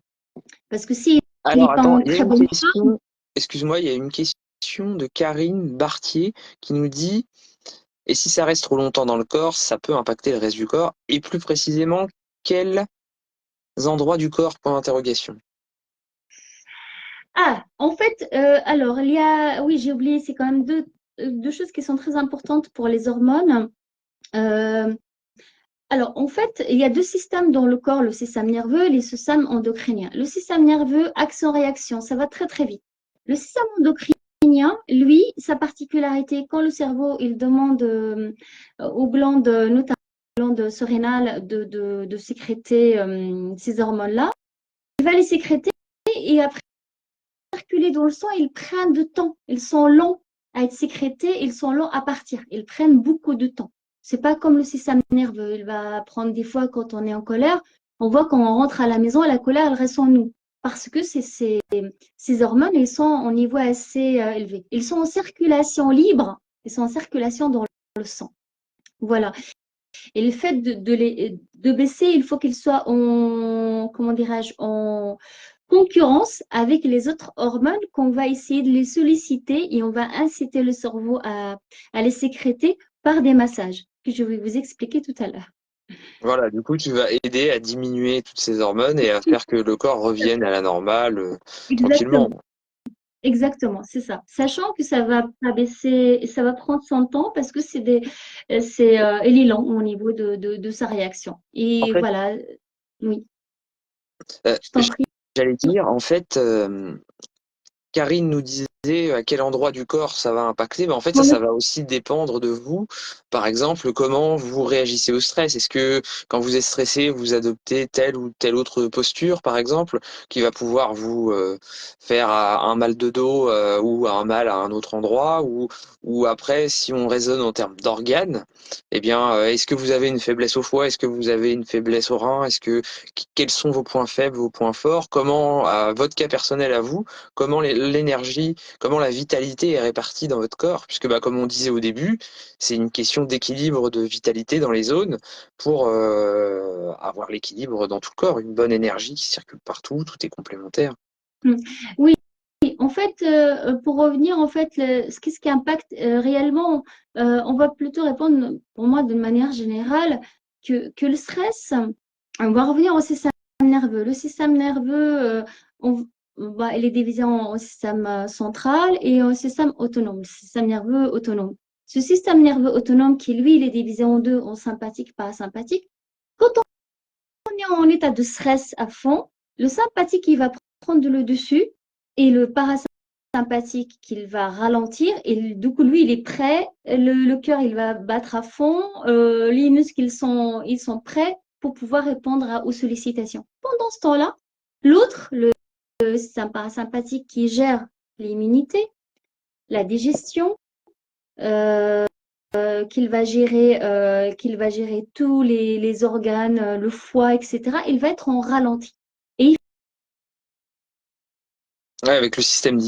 Speaker 2: Parce que s'il
Speaker 3: Alors,
Speaker 2: n'est pas
Speaker 3: attends,
Speaker 2: en
Speaker 3: il y a
Speaker 2: très
Speaker 3: une
Speaker 2: bonne forme,
Speaker 3: question, excuse-moi, il y a une question de Karine Bartier qui nous dit, et si ça reste trop longtemps dans le corps, ça peut impacter le reste du corps, et plus précisément, quels endroits du corps, point d'interrogation.
Speaker 2: en fait, alors, oui, j'ai oublié, c'est quand même deux choses qui sont très importantes pour les hormones. Euh, alors, en fait, il y a deux systèmes dans le corps, le système nerveux et le système endocrinien. Le système nerveux, action-réaction, ça va très, très vite. Le système endocrinien, lui, sa particularité, quand le cerveau, il demande aux glandes, notamment aux glandes surrénales, de sécréter ces hormones-là, il va les sécréter et après, circuler dans le sang, ils prennent du temps. Ils sont longs à être sécrétés, ils sont longs à partir. Ils prennent beaucoup de temps. C'est pas comme le système nerveux. Il va prendre des fois quand on est en colère. On voit quand on rentre à la maison, la colère, elle reste en nous. Parce que ces hormones, ils sont au niveau assez élevé. Ils sont en circulation libre. Ils sont en circulation dans le sang. Voilà. Et le fait de baisser, il faut qu'ils soient comment dirais-je, en concurrence avec les autres hormones qu'on va essayer de les solliciter et on va inciter le cerveau à les sécréter par des massages que je vais vous expliquer tout à l'heure.
Speaker 3: Voilà, du coup, tu vas aider à diminuer toutes ces hormones et à faire que le corps revienne à la normale, tranquillement.
Speaker 2: Exactement, exactement, c'est ça. Sachant que ça va pas baisser, ça va prendre son temps parce que elle est lent au niveau de sa réaction.
Speaker 3: En
Speaker 2: Et
Speaker 3: fait,
Speaker 2: voilà, oui,
Speaker 3: euh,
Speaker 2: je t'en prie.
Speaker 3: j'allais dire, en fait, Karine nous disait à quel endroit du corps ça va impacter, mais en fait ça va aussi dépendre de vous. Par exemple, comment vous réagissez au stress. Est-ce que quand vous êtes stressé, vous adoptez telle ou telle autre posture, par exemple, qui va pouvoir vous faire un mal de dos ou un mal à un autre endroit, ou après, si on raisonne en termes d'organes, eh bien, est-ce que vous avez une faiblesse au foie, est-ce que vous avez une faiblesse au rein, quels sont vos points faibles, vos points forts, comment, à votre cas personnel à vous, comment l'énergie, comment la vitalité est répartie dans votre corps, puisque bah, comme on disait au début, c'est une question d'équilibre de vitalité dans les zones pour avoir l'équilibre dans tout le corps, une bonne énergie qui circule partout, tout est complémentaire.
Speaker 2: Oui, en fait, pour revenir, en fait, ce qui impacte réellement, on va plutôt répondre, pour moi, de manière générale, que le stress. On va revenir au système nerveux. Le système nerveux, il est divisé en système central et en système autonome, le système nerveux autonome. Ce système nerveux autonome qui, lui, il est divisé en deux, en sympathique, parasympathique. Quand on est en état de stress à fond, le sympathique, il va prendre le dessus et le parasympathique, qu'il va ralentir. Et du coup, lui, il est prêt. Le cœur, il va battre à fond. Les muscles, ils sont prêts pour pouvoir répondre aux sollicitations. Pendant ce temps-là, l'autre, le système parasympathique qui gère l'immunité, la digestion, qu'il va gérer tous les organes, le foie, etc. Il va être en ralenti. Et
Speaker 3: Ouais, avec le système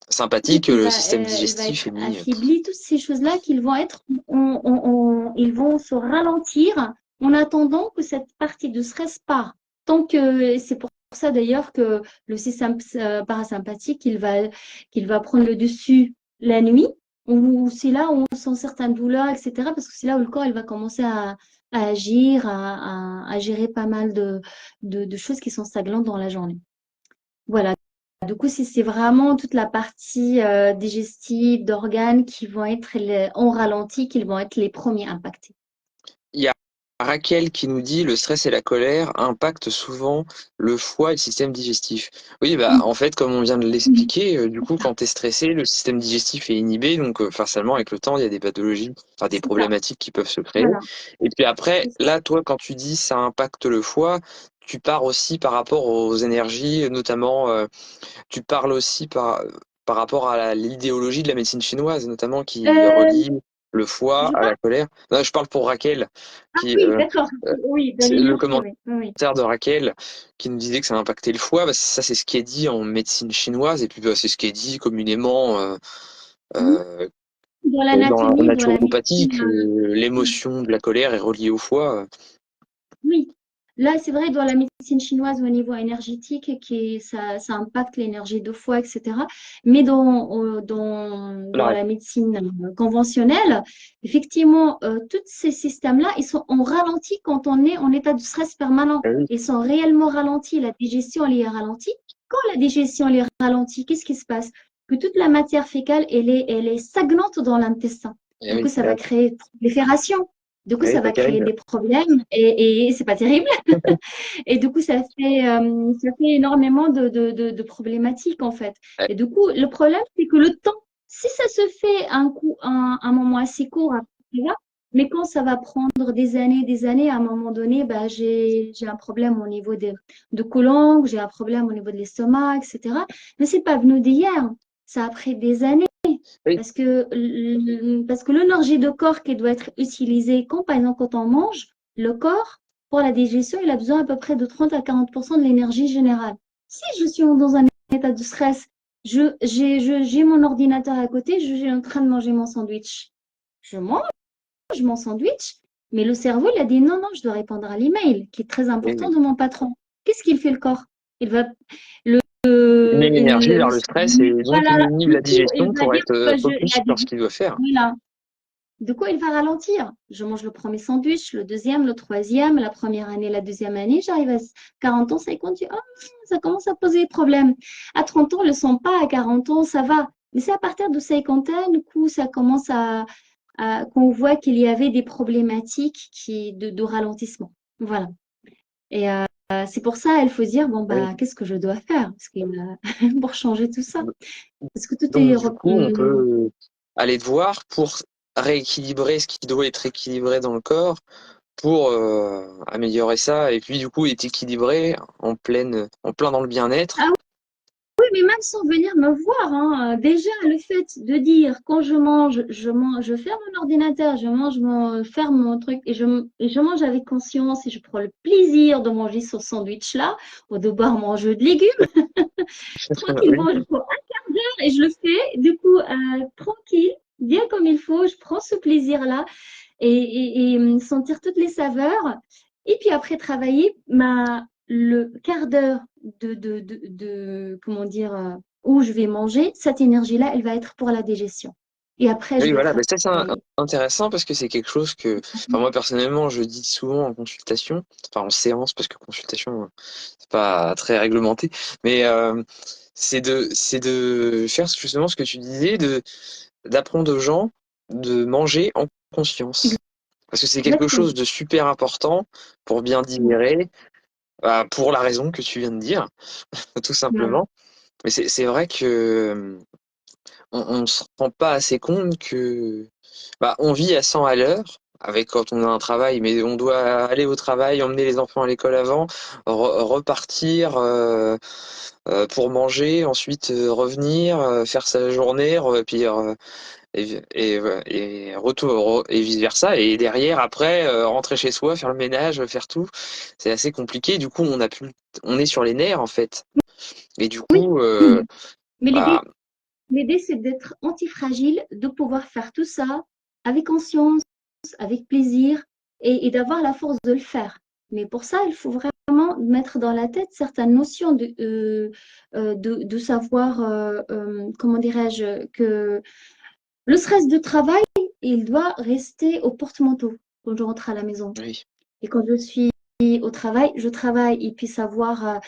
Speaker 3: sympathique,
Speaker 2: il
Speaker 3: le
Speaker 2: va,
Speaker 3: système
Speaker 2: il va
Speaker 3: digestif
Speaker 2: être
Speaker 3: est mis.
Speaker 2: affaibli, toutes ces choses-là qu'ils vont être, ils vont se ralentir en attendant que cette partie de stress part. Donc, c'est pour ça d'ailleurs que le système parasympathique, qu'il va prendre le dessus la nuit, ou c'est là où on sent certaines douleurs, etc. Parce que c'est là où le corps il va commencer à agir, à gérer pas mal de choses qui sont stagnantes dans la journée. Voilà. Du coup, c'est vraiment toute la partie digestive, d'organes qui vont être en ralenti, qui vont être les premiers impactés.
Speaker 3: Il y a Raquel qui nous dit le stress et la colère impactent souvent le foie et le système digestif. Oui, bah
Speaker 2: Oui,
Speaker 3: en fait, comme on vient de
Speaker 2: oui,
Speaker 3: l'expliquer, du coup,
Speaker 2: c'est ça.
Speaker 3: quand tu es stressé, le système digestif est inhibé, donc forcément, avec le temps, il y a des pathologies, enfin des
Speaker 2: C'est ça.
Speaker 3: problématiques qui peuvent se créer.
Speaker 2: Voilà.
Speaker 3: Et puis après,
Speaker 2: C'est ça.
Speaker 3: là, toi, quand tu dis ça impacte le foie, tu pars aussi par rapport aux énergies, notamment, tu parles aussi par rapport à l'idéologie de la médecine chinoise, notamment qui
Speaker 2: Euh,
Speaker 3: relie le foie
Speaker 2: je
Speaker 3: à la
Speaker 2: parle.
Speaker 3: colère. Non, je parle pour Raquel,
Speaker 2: Ah
Speaker 3: qui
Speaker 2: oui, d'accord.
Speaker 3: euh,
Speaker 2: Oui, de
Speaker 3: c'est le
Speaker 2: l'énergie,
Speaker 3: commentaire
Speaker 2: oui. Oui.
Speaker 3: de Raquel qui nous disait que ça impactait le foie. Bah, ça, c'est ce qui est dit en médecine chinoise, et puis bah, c'est ce qui est dit communément
Speaker 2: Oui.
Speaker 3: euh,
Speaker 2: Dans
Speaker 3: en
Speaker 2: l'anatomie, dans la
Speaker 3: naturopathie,
Speaker 2: médecine.
Speaker 3: que l'émotion de la colère est reliée au foie.
Speaker 2: Oui, là, c'est vrai, dans la médecine chinoise, au niveau énergétique, ça impacte l'énergie de foie, etc. Mais dans
Speaker 3: La-
Speaker 2: la médecine conventionnelle, effectivement, tous ces systèmes-là, ils sont en ralenti quand on est en état de stress permanent.
Speaker 3: oui,
Speaker 2: Ils sont réellement ralentis. La digestion, elle est ralentie. Quand la digestion, elle est ralentie, qu'est-ce qui se passe? Que toute la matière fécale, elle est stagnante dans l'intestin. Du coup,
Speaker 3: oui,
Speaker 2: ça va créer une prolifération. Du coup,
Speaker 3: oui,
Speaker 2: ça
Speaker 3: pas
Speaker 2: va créer
Speaker 3: terrible.
Speaker 2: des problèmes et c'est pas terrible. Et du coup, ça fait énormément de problématiques en fait. Et du coup, le problème, c'est que le temps, si ça se fait un moment assez court, après, là, mais quand ça va prendre des années, à un moment donné, bah, j'ai un problème au niveau de colon, j'ai un problème au niveau de l'estomac, etc. Mais c'est pas venu d'hier. Ça a pris des années.
Speaker 3: Oui,
Speaker 2: Parce que l'énergie de corps qui doit être utilisée, quand par exemple quand on mange, le corps, pour la digestion, il a besoin à peu près de 30 à 40% de l'énergie générale. Si je suis dans un état de stress, j'ai mon ordinateur à côté, je suis en train de manger mon sandwich. Je mange mon sandwich, mais le cerveau, il a dit non, non, je dois répondre à l'email, qui est très
Speaker 3: oui,
Speaker 2: important
Speaker 3: oui.
Speaker 2: de mon patron. Qu'est-ce qu'il fait le corps? Il va, le,
Speaker 3: Il met l'énergie vers le stress et donc il
Speaker 2: voilà,
Speaker 3: inhibe
Speaker 2: du
Speaker 3: la
Speaker 2: coup, il
Speaker 3: digestion
Speaker 2: va
Speaker 3: pour
Speaker 2: dire
Speaker 3: être
Speaker 2: que
Speaker 3: focus sur ce qu'il doit faire.
Speaker 2: voilà. Du coup, il va ralentir. Je mange le premier sandwich, le deuxième, le troisième, la première année, la deuxième année. J'arrive à 40 ans, 50 ans, oh, ça commence à poser des problèmes. À 30 ans, on ne le sent pas. À 40 ans, ça va. Mais c'est à partir de 50 ans, du coup, ça commence qu'on voit qu'il y avait des problématiques de ralentissement. Voilà. Et c'est pour ça, il faut se dire, bon,
Speaker 3: Oui.
Speaker 2: bah, qu'est-ce que je dois faire pour changer tout ça? Parce que tout
Speaker 3: Donc
Speaker 2: est...
Speaker 3: du coup, on peut aller te voir pour rééquilibrer ce qui doit être équilibré dans le corps, pour améliorer ça, et puis du coup être équilibré en plein dans le bien-être.
Speaker 2: Oui, mais même sans venir me voir, hein, déjà le fait de dire quand je mange, je ferme mon ordinateur, ferme mon truc et je mange avec conscience et je prends le plaisir de manger ce sandwich-là ou de boire mon jus de légumes
Speaker 3: Oui,
Speaker 2: tranquillement. Je prends un quart d'heure et je le fais du coup tranquille, bien comme il faut. Je prends ce plaisir-là et sentir toutes les saveurs. Et puis après travailler, le quart d'heure comment dire, où je vais manger, cette énergie-là, elle va être pour la digestion. Et après, je
Speaker 3: Oui,
Speaker 2: vais
Speaker 3: voilà, bah, ça c'est
Speaker 2: travailler.
Speaker 3: intéressant parce que c'est quelque chose que, enfin moi personnellement, je dis souvent en consultation, enfin en séance parce que consultation, c'est pas très réglementé, mais c'est de faire justement ce que tu disais, de d'apprendre aux gens de manger en conscience. Parce que c'est quelque chose
Speaker 2: Exactement.
Speaker 3: de super important pour bien digérer, bah, pour la raison que tu viens de dire, tout
Speaker 2: Voilà.
Speaker 3: simplement. Mais c'est vrai que on se rend pas assez compte que bah, on vit à 100 à l'heure avec quand on a un travail, mais on doit aller au travail, emmener les enfants à l'école avant, repartir pour manger, ensuite revenir, faire sa journée, puis et retour et vice versa. Et derrière, après, rentrer chez soi, faire le ménage, faire tout, c'est assez compliqué. Du coup, on est sur les nerfs en fait. Et du
Speaker 2: Oui.
Speaker 3: coup,
Speaker 2: Mais
Speaker 3: bah,
Speaker 2: l'idée, c'est d'être antifragile, de pouvoir faire tout ça avec conscience, avec plaisir et d'avoir la force de le faire. Mais pour ça, il faut vraiment mettre dans la tête certaines notions de savoir, comment dirais-je, que le stress de travail, il doit rester au porte-manteau quand je rentre à la maison.
Speaker 3: oui,
Speaker 2: Et quand je suis au travail, je travaille et puis savoir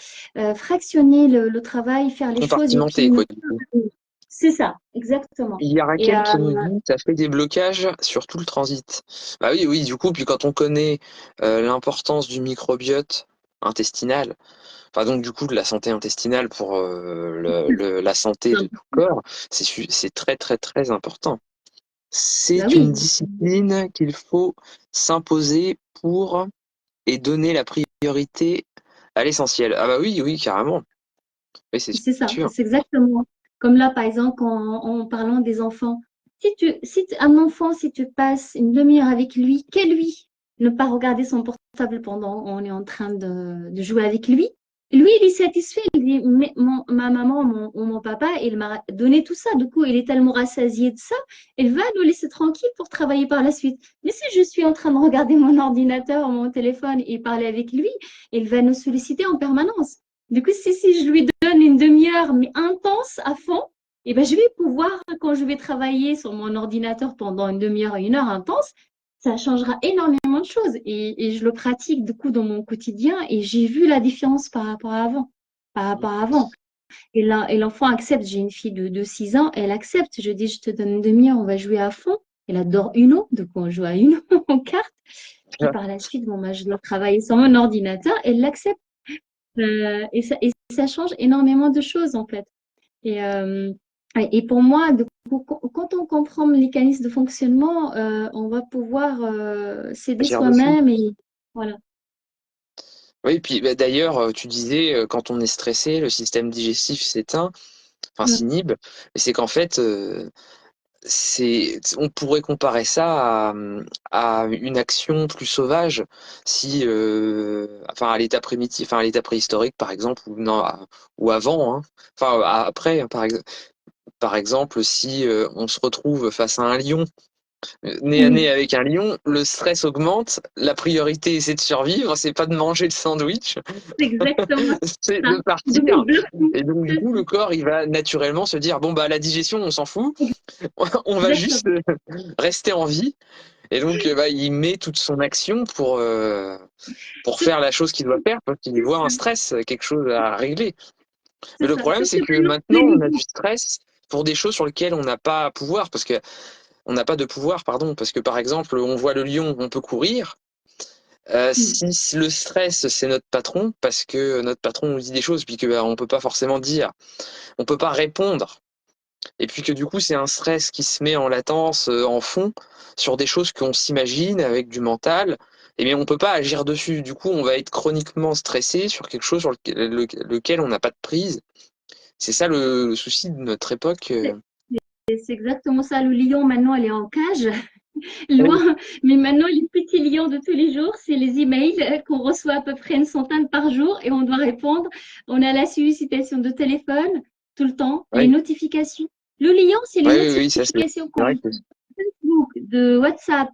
Speaker 2: fractionner le travail, faire les choses et
Speaker 3: compartimenté
Speaker 2: puis ne
Speaker 3: quoi.
Speaker 2: pas. C'est ça, exactement.
Speaker 3: Il y a
Speaker 2: Et
Speaker 3: Raquel qui nous dit, ça fait des blocages sur tout le transit. Bah oui, oui, du coup, puis quand on connaît l'importance du microbiote intestinal, enfin donc du coup de la santé intestinale pour la santé de tout le corps, c'est très très très important.
Speaker 2: bah
Speaker 3: C'est une
Speaker 2: oui,
Speaker 3: discipline qu'il faut s'imposer pour et donner la priorité à l'essentiel. Ah bah oui, oui, carrément. Oui, c'est
Speaker 2: c'est ça,
Speaker 3: sûr.
Speaker 2: c'est exactement. Comme là, par exemple, en parlant des enfants, un enfant, si tu passes une demi-heure avec lui, qu'est lui? Ne pas regarder son portable pendant on est en train de jouer avec lui. Lui, il est satisfait. Il dit, mais ma maman ou mon papa, il m'a donné tout ça. Du coup, il est tellement rassasié de ça, il va nous laisser tranquille pour travailler par la suite. Mais si je suis en train de regarder mon ordinateur ou mon téléphone et parler avec lui, il va nous solliciter en permanence. Du coup, si je lui donne une demi-heure, mais intense, à fond, et ben, je vais pouvoir, quand je vais travailler sur mon ordinateur pendant une demi-heure, une heure intense, ça changera énormément de choses. Et je le pratique du coup dans mon quotidien et j'ai vu la différence par rapport à avant. Par rapport à avant. Et l'enfant accepte. J'ai une fille de 6 ans, elle accepte. Je dis, je te donne une demi-heure, on va jouer à fond. Elle adore Uno, donc on joue à Uno en carte. Puis par la suite, bon, bah, je dois travailler sur mon ordinateur, elle l'accepte. Et ça change énormément de choses en fait. Et, euh, et pour moi, quand on comprend le mécanisme de fonctionnement, on va pouvoir s'aider
Speaker 3: Agir dessus.
Speaker 2: soi-même et voilà.
Speaker 3: Oui, puis bah, d'ailleurs, tu disais, quand on est stressé, le système digestif s'éteint, enfin
Speaker 2: Mm.
Speaker 3: s'inhibe. Et c'est qu'en fait, on pourrait comparer ça à une action plus sauvage, si, enfin à l'état primitif, enfin à l'état préhistorique par exemple, ou non, ou avant, hein. Enfin après, hein, par exemple, si on se retrouve face à un lion nez à nez
Speaker 2: Oui,
Speaker 3: avec un lion, le stress augmente. La priorité, c'est de survivre, c'est pas de manger le sandwich,
Speaker 2: c'est exactement
Speaker 3: c'est
Speaker 2: ça.
Speaker 3: de
Speaker 2: Du coup,
Speaker 3: partir.
Speaker 2: je bloque tout.
Speaker 3: Et donc, du coup, le corps, il va naturellement se dire, bon, bah, la digestion, on s'en fout, on va juste
Speaker 2: Exactement.
Speaker 3: rester en vie. Et donc, bah, il met toute son action pour
Speaker 2: C'est
Speaker 3: faire la chose qu'il doit faire, parce qu'il voit un stress, quelque chose à régler. Mais
Speaker 2: c'est
Speaker 3: le
Speaker 2: ça.
Speaker 3: problème,
Speaker 2: C'est
Speaker 3: c'est
Speaker 2: c'est
Speaker 3: que
Speaker 2: vraiment
Speaker 3: maintenant, on a du
Speaker 2: l'évidence.
Speaker 3: stress pour des choses sur lesquelles on n'a pas pouvoir, parce que on n'a pas de pouvoir, pardon, parce que par exemple, on voit le lion, on peut courir. Si le stress, c'est notre patron, parce que notre patron nous dit des choses, puis que bah, on peut pas forcément dire, on peut pas répondre, et puis que du coup c'est un stress qui se met en latence, en fond, sur des choses qu'on s'imagine avec du mental, et bien on peut pas agir dessus. Du coup, on va être chroniquement stressé sur quelque chose sur lequel on n'a pas de prise. C'est ça le souci de notre époque.
Speaker 2: C'est exactement ça. Le lion, maintenant, elle est en cage,
Speaker 3: Ah oui,
Speaker 2: loin. Mais maintenant, les petits lions de tous les jours, c'est les emails qu'on reçoit à peu près une centaine par jour et on doit répondre. On a la sollicitation de téléphone tout le temps, les
Speaker 3: oui,
Speaker 2: notifications. Le lion, c'est les
Speaker 3: oui, oui, oui, ça
Speaker 2: notifications
Speaker 3: c'est
Speaker 2: qu'on
Speaker 3: vrai
Speaker 2: reçoit de Facebook, de WhatsApp.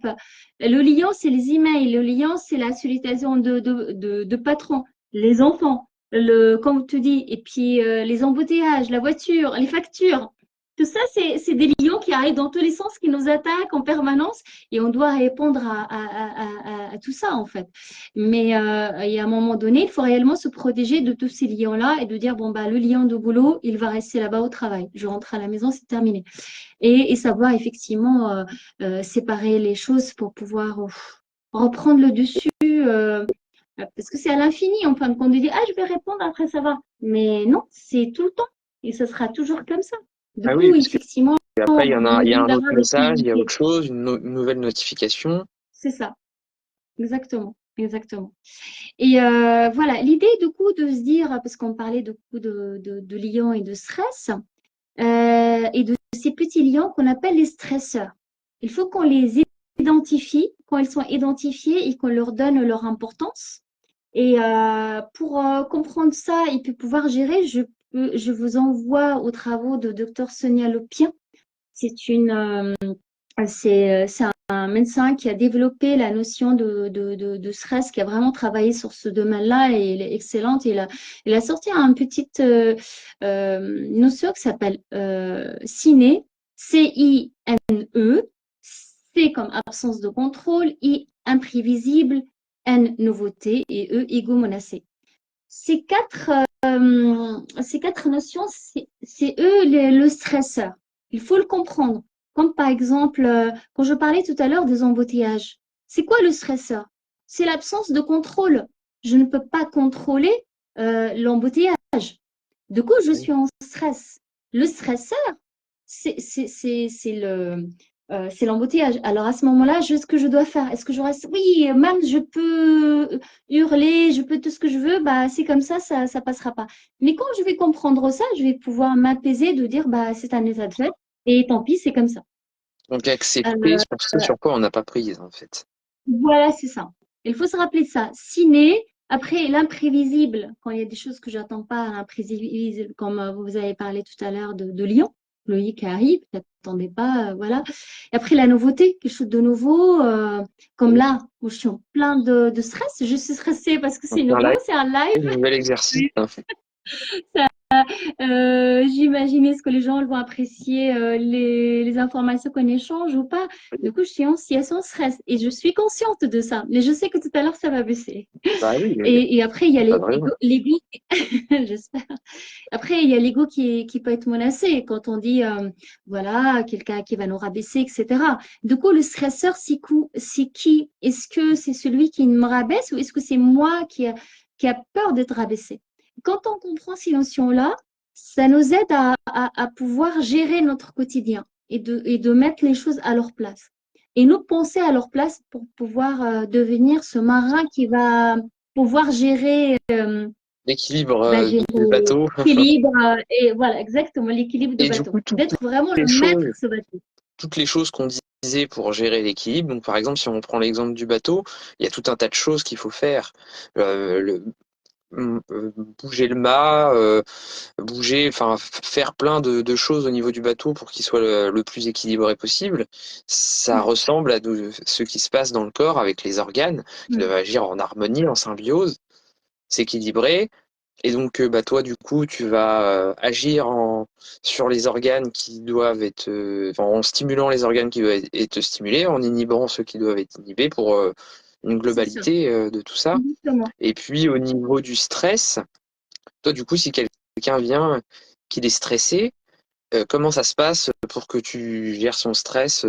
Speaker 2: Le lion, c'est les emails. Le lion, c'est la sollicitation de patrons, les enfants, comme tu dis, et puis les embouteillages, la voiture, les factures. Tout ça, c'est des lions qui arrivent dans tous les sens, qui nous attaquent en permanence et on doit répondre à tout ça, en fait. Mais il y a un moment donné, il faut réellement se protéger de tous ces lions-là et de dire, bon, bah, le lion de boulot, il va rester là-bas au travail. Je rentre à la maison, c'est terminé. Et savoir effectivement séparer les choses pour pouvoir reprendre le dessus. Parce que c'est à l'infini, en fin de compte, de dire, ah, je vais répondre, après ça va. Mais non, c'est tout le temps. Et ce sera toujours comme ça. Du
Speaker 3: Ah oui,
Speaker 2: coup,
Speaker 3: parce que
Speaker 2: effectivement,
Speaker 3: après,
Speaker 2: on
Speaker 3: il y a
Speaker 2: oublie
Speaker 3: un autre
Speaker 2: d'avoir des
Speaker 3: message, il y a
Speaker 2: priorités.
Speaker 3: autre chose, une nouvelle notification.
Speaker 2: C'est ça, exactement, exactement. Et voilà, l'idée du coup de se dire, parce qu'on parlait du coup de lions et de stress, et de ces petits lions qu'on appelle les stresseurs. Il faut qu'on les identifie, quand ils sont identifiés et qu'on leur donne leur importance. Et pour comprendre ça et puis pouvoir gérer, je vous envoie aux travaux de Dr Sonia Lopien. C'est un médecin qui a développé la notion de stress, qui a vraiment travaillé sur ce domaine-là et il est excellente. Il a sorti une petite notion qui s'appelle CINE, C-I-N-E, C comme absence de contrôle, I imprévisible, N nouveauté et E ego menacé. Ces quatre notions, c'est eux le stresseur. Il faut le comprendre. Comme par exemple, quand je parlais tout à l'heure des embouteillages, c'est quoi le stresseur? C'est l'absence de contrôle. Je ne peux pas contrôler l'embouteillage. Du coup, je suis en stress. Le stresseur, c'est l'embouteillage. Alors à ce moment-là, ce que je dois faire, est-ce que je reste? Oui, même je peux hurler, je peux tout ce que je veux, bah c'est comme ça passera pas. Mais quand je vais comprendre ça, je vais pouvoir m'apaiser de dire bah c'est un état de fait et tant pis, c'est comme ça.
Speaker 3: Donc accepter
Speaker 2: Euh,
Speaker 3: sur ce sur quoi on n'a pas prise, en fait.
Speaker 2: voilà, c'est ça. Il faut se rappeler de ça. Ciné, après l'imprévisible, quand il y a des choses que j'attends pas, l'imprévisible, comme vous avez parlé tout à l'heure de Lyon, Loïc qui arrive, vous n'attendez pas, voilà. Et après la nouveauté, quelque chose de nouveau, comme là, moi je suis en plein de stress, je suis stressée parce que c'est
Speaker 3: Donc un
Speaker 2: nouveau,
Speaker 3: live,
Speaker 2: c'est un live.
Speaker 3: nouvel exercice, hein.
Speaker 2: J'imaginais ce que les gens vont apprécier, les informations qu'on échange ou pas. Du coup, je suis en situation de stress et je suis consciente de ça. Mais je sais que tout à l'heure, ça va baisser.
Speaker 3: Bah oui, il y a
Speaker 2: Et après, il y a
Speaker 3: pas de raison.
Speaker 2: l'ego, j'espère. Après, il y a l'ego qui peut être menacé quand on dit, voilà, quelqu'un qui va nous rabaisser, etc. Du coup, le stresseur, c'est qui? Est-ce que c'est celui qui me rabaisse ou est-ce que c'est moi qui a peur d'être rabaissé? Quand on comprend ces notions-là, ça nous aide à pouvoir gérer notre quotidien et de mettre les choses à leur place. Et nous penser à leur place pour pouvoir devenir ce marin qui va pouvoir
Speaker 3: L'équilibre
Speaker 2: gérer
Speaker 3: du bateau.
Speaker 2: l'équilibre et voilà, exactement, l'équilibre de
Speaker 3: Et du
Speaker 2: bateau.
Speaker 3: coup,
Speaker 2: D'être vraiment
Speaker 3: les
Speaker 2: le maître
Speaker 3: choses,
Speaker 2: de ce bateau.
Speaker 3: toutes les choses qu'on disait pour gérer l'équilibre. Donc, par exemple, si on prend l'exemple du bateau, il y a tout un tas de choses qu'il faut faire. Euh, le, bouger le mât, enfin, faire plein de choses au niveau du bateau pour qu'il soit le plus équilibré possible. Ça
Speaker 2: Mm,
Speaker 3: ressemble à ce qui se passe dans le corps avec les organes qui
Speaker 2: mm.
Speaker 3: doivent agir en harmonie, en symbiose, s'équilibrer. Et donc, bah, toi, du coup, tu vas agir sur les organes qui doivent être, enfin, en stimulant les organes qui doivent être stimulés, en inhibant ceux qui doivent être inhibés pour une
Speaker 2: C'est ça,
Speaker 3: globalité de tout ça.
Speaker 2: exactement.
Speaker 3: Et puis, au niveau du stress, toi, du coup, si quelqu'un vient, qu'il est stressé, comment ça se passe pour que tu gères son stress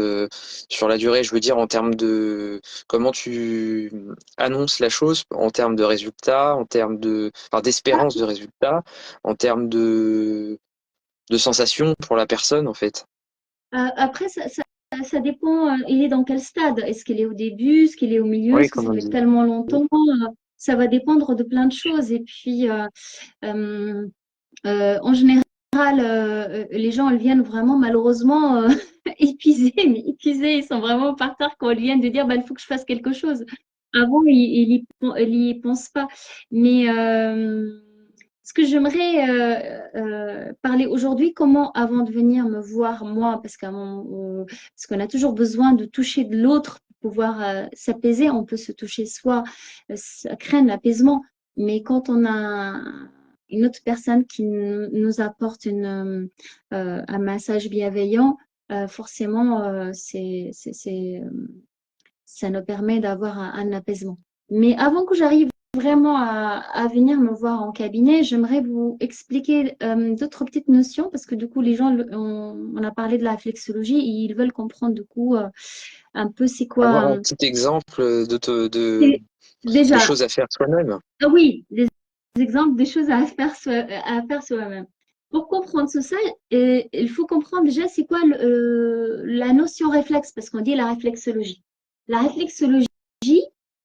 Speaker 3: sur la durée? Je veux dire, en termes de comment tu annonces la chose, en termes de résultats, en termes enfin,
Speaker 2: Ah,
Speaker 3: d'espérance de résultats, en termes de sensations pour la personne, en fait.
Speaker 2: après, ça dépend, il est dans quel stade? Est-ce qu'il est au début? Est-ce qu'il est au milieu?
Speaker 3: Oui,
Speaker 2: Est-ce que
Speaker 3: comme
Speaker 2: ça
Speaker 3: on
Speaker 2: fait
Speaker 3: dit.
Speaker 2: tellement longtemps? Ça va dépendre de plein de choses. Et puis, euh, en général, les gens, ils viennent vraiment malheureusement épuisés, mais épuisés, ils sont vraiment par terre quand ils viennent de dire, bah, il faut que je fasse quelque chose. Avant, ils y pensent pas. Mais ce que j'aimerais parler aujourd'hui, comment avant de venir me voir moi, parce qu'on a toujours besoin de toucher de l'autre pour pouvoir s'apaiser, on peut se toucher soi, ça crée un apaisement. Mais quand on a une autre personne qui nous apporte un massage bienveillant, forcément, ça nous permet d'avoir un apaisement. Mais avant que j'arrive vraiment à venir me voir en cabinet, j'aimerais vous expliquer d'autres petites notions parce que du coup, les gens, on a parlé de la réflexologie et ils veulent comprendre du coup un peu c'est
Speaker 3: Avoir
Speaker 2: quoi.
Speaker 3: un petit exemple
Speaker 2: C'est-
Speaker 3: de
Speaker 2: déjà,
Speaker 3: choses à faire soi-même.
Speaker 2: ah oui, des exemples des choses à faire soi-même. Pour comprendre tout ça, il faut comprendre déjà c'est quoi la notion réflexe, parce qu'on dit la réflexologie. La réflexologie,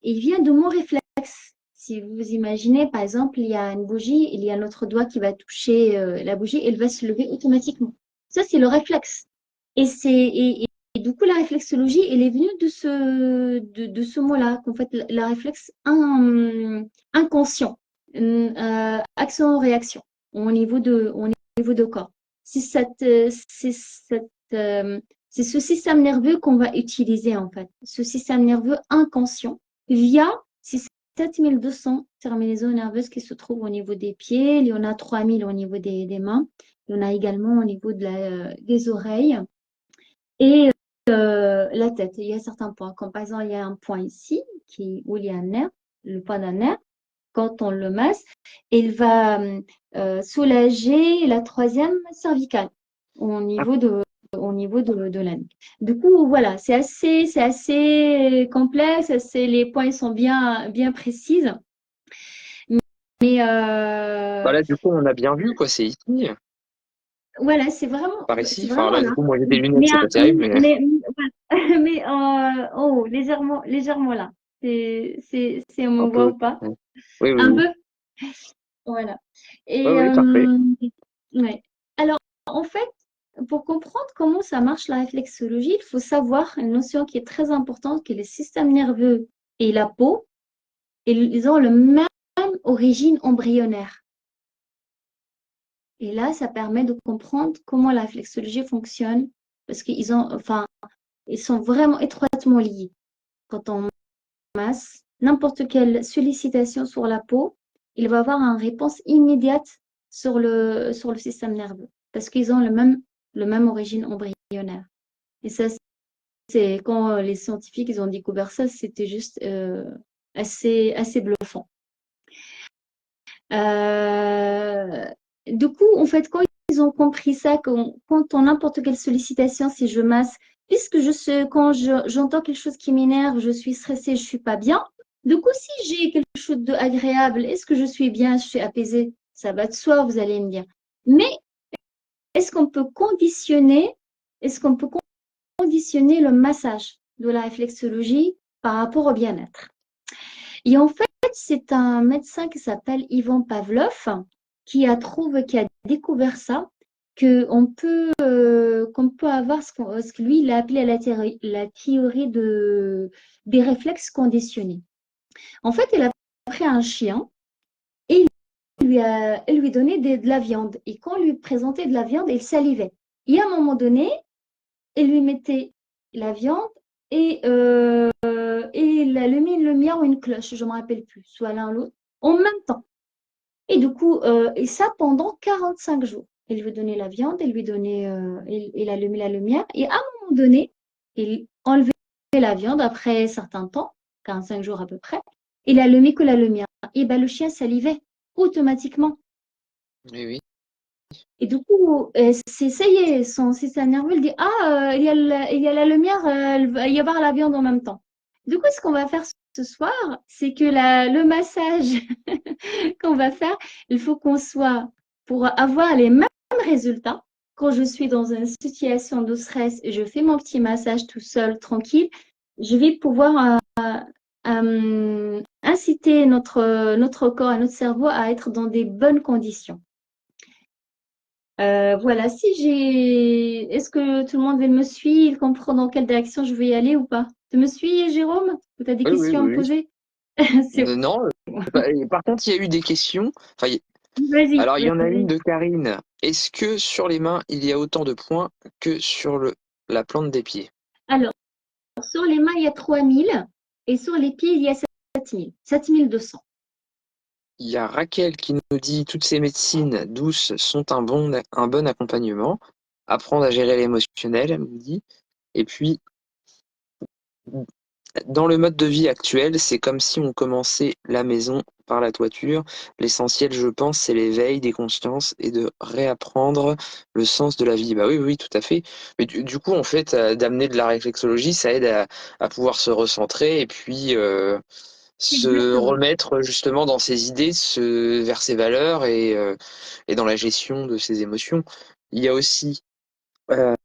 Speaker 2: il vient de mon réflexe. Si vous imaginez, par exemple, il y a une bougie, il y a notre doigt qui va toucher la bougie, elle va se lever automatiquement. Ça, c'est le réflexe. Et du coup, la réflexologie, elle est venue de ce mot-là, qu'en fait, la réflexe inconscient, action-réaction au niveau de corps. C'est euh, c'est ce système nerveux qu'on va utiliser en fait, ce système nerveux inconscient via ces 7200 terminaisons nerveuses qui se trouvent au niveau des pieds, il y en a 3000 au niveau des mains, il y en a également au niveau des oreilles et la tête. Il y a certains points, comme par exemple il y a un point ici où il y a un nerf, le point d'un nerf quand on le masse, il va soulager la troisième cervicale au niveau de la nuque. Du coup, voilà, c'est assez complexe, les points sont bien précis. Mais
Speaker 3: Bah là, du coup, on a bien vu, quoi, c'est ici,
Speaker 2: voilà,
Speaker 3: par ici.
Speaker 2: c'est
Speaker 3: Enfin,
Speaker 2: vraiment
Speaker 3: là,
Speaker 2: là.
Speaker 3: du coup, moi, j'ai des lunettes,
Speaker 2: Mais,
Speaker 3: c'est pas terrible, mais
Speaker 2: mais oh, légèrement là. On
Speaker 3: un
Speaker 2: me voit
Speaker 3: peu.
Speaker 2: ou pas?
Speaker 3: Oui, oui,
Speaker 2: Un
Speaker 3: oui.
Speaker 2: peu? Voilà.
Speaker 3: Oui,
Speaker 2: Et
Speaker 3: oui, parfait.
Speaker 2: ouais. Alors, en fait, pour comprendre comment ça marche la réflexologie, il faut savoir une notion qui est très importante, que le système nerveux et la peau, ils ont le même origine embryonnaire. Et là, ça permet de comprendre comment la réflexologie fonctionne, parce ils sont vraiment étroitement liés. Quand on masse n'importe quelle sollicitation sur la peau, il va avoir une réponse immédiate sur le système nerveux parce qu'ils ont le même origine embryonnaire. Et ça, c'est quand les scientifiques ils ont découvert ça, c'était juste assez bluffant. Euh, du coup, en fait, quand ils ont compris ça, quand on n'importe quelle sollicitation, si je masse, puisque quand j'entends quelque chose qui m'énerve, je suis stressée, je suis pas bien. Du coup, si j'ai quelque chose d'agréable, est-ce que je suis bien, je suis apaisée? Ça va de soi, vous allez me dire. Mais est-ce qu'on peut est-ce qu'on peut conditionner le massage de la réflexologie par rapport au bien-être? Et en fait, c'est un médecin qui s'appelle Ivan Pavlov qui a découvert ça, qu'on peut avoir ce que lui, il a appelé la théorie des réflexes conditionnés. En fait, il a pris un chien et il lui donnait de la viande. Et quand on lui présentait de la viande, il salivait. Et à un moment donné, il lui mettait la viande et il allumait une lumière ou une cloche, je ne me rappelle plus, soit l'un ou l'autre, en même temps. Et du coup, et ça pendant 45 jours. Il lui donnait la viande, il allumait la lumière, et à un moment donné, il enlevait la viande après un certain temps, 45 jours à peu près, il allumait que la lumière. Et ben, le chien salivait automatiquement.
Speaker 3: Oui, oui.
Speaker 2: Et du coup, ça y est, son système nerveux il dit, ah, il y a la lumière, il va y avoir la viande en même temps. Du coup, ce qu'on va faire ce soir, c'est que le massage qu'on va faire, il faut qu'on soit pour avoir les mêmes résultats. Quand je suis dans une situation de stress et je fais mon petit massage tout seul, tranquille, je vais pouvoir inciter notre corps et notre cerveau à être dans des bonnes conditions. Voilà, est-ce que tout le monde me suit, il comprend dans quelle direction je vais y aller ou pas? Tu me suis, Jérôme? Ou tu as des
Speaker 3: Oui, oui,
Speaker 2: questions à me
Speaker 3: oui, oui.
Speaker 2: poser? C'est
Speaker 3: Non, par contre, il y a eu des questions. Enfin,
Speaker 2: Vas-y,
Speaker 3: alors, il y en a une
Speaker 2: vas-y.
Speaker 3: de Karine. Est-ce que sur les mains, il y a autant de points que sur la plante des pieds?
Speaker 2: Alors, sur les mains, il y a 3000 et sur les pieds, il y a 7000, 7200.
Speaker 3: Il y a Raquel qui nous dit toutes ces médecines douces sont un bon accompagnement. Apprendre à gérer l'émotionnel, elle me dit. Et puis, dans le mode de vie actuel, c'est comme si on commençait la maison par la toiture. L'essentiel, je pense, c'est l'éveil des consciences et de réapprendre le sens de la vie. Bah oui, oui, tout à fait. Mais du coup, en fait, d'amener de la réflexologie, ça aide à pouvoir se recentrer et puis se
Speaker 2: Exactement.
Speaker 3: remettre justement dans ses idées, vers ses valeurs et dans la gestion de ses émotions. Il y a aussi euh,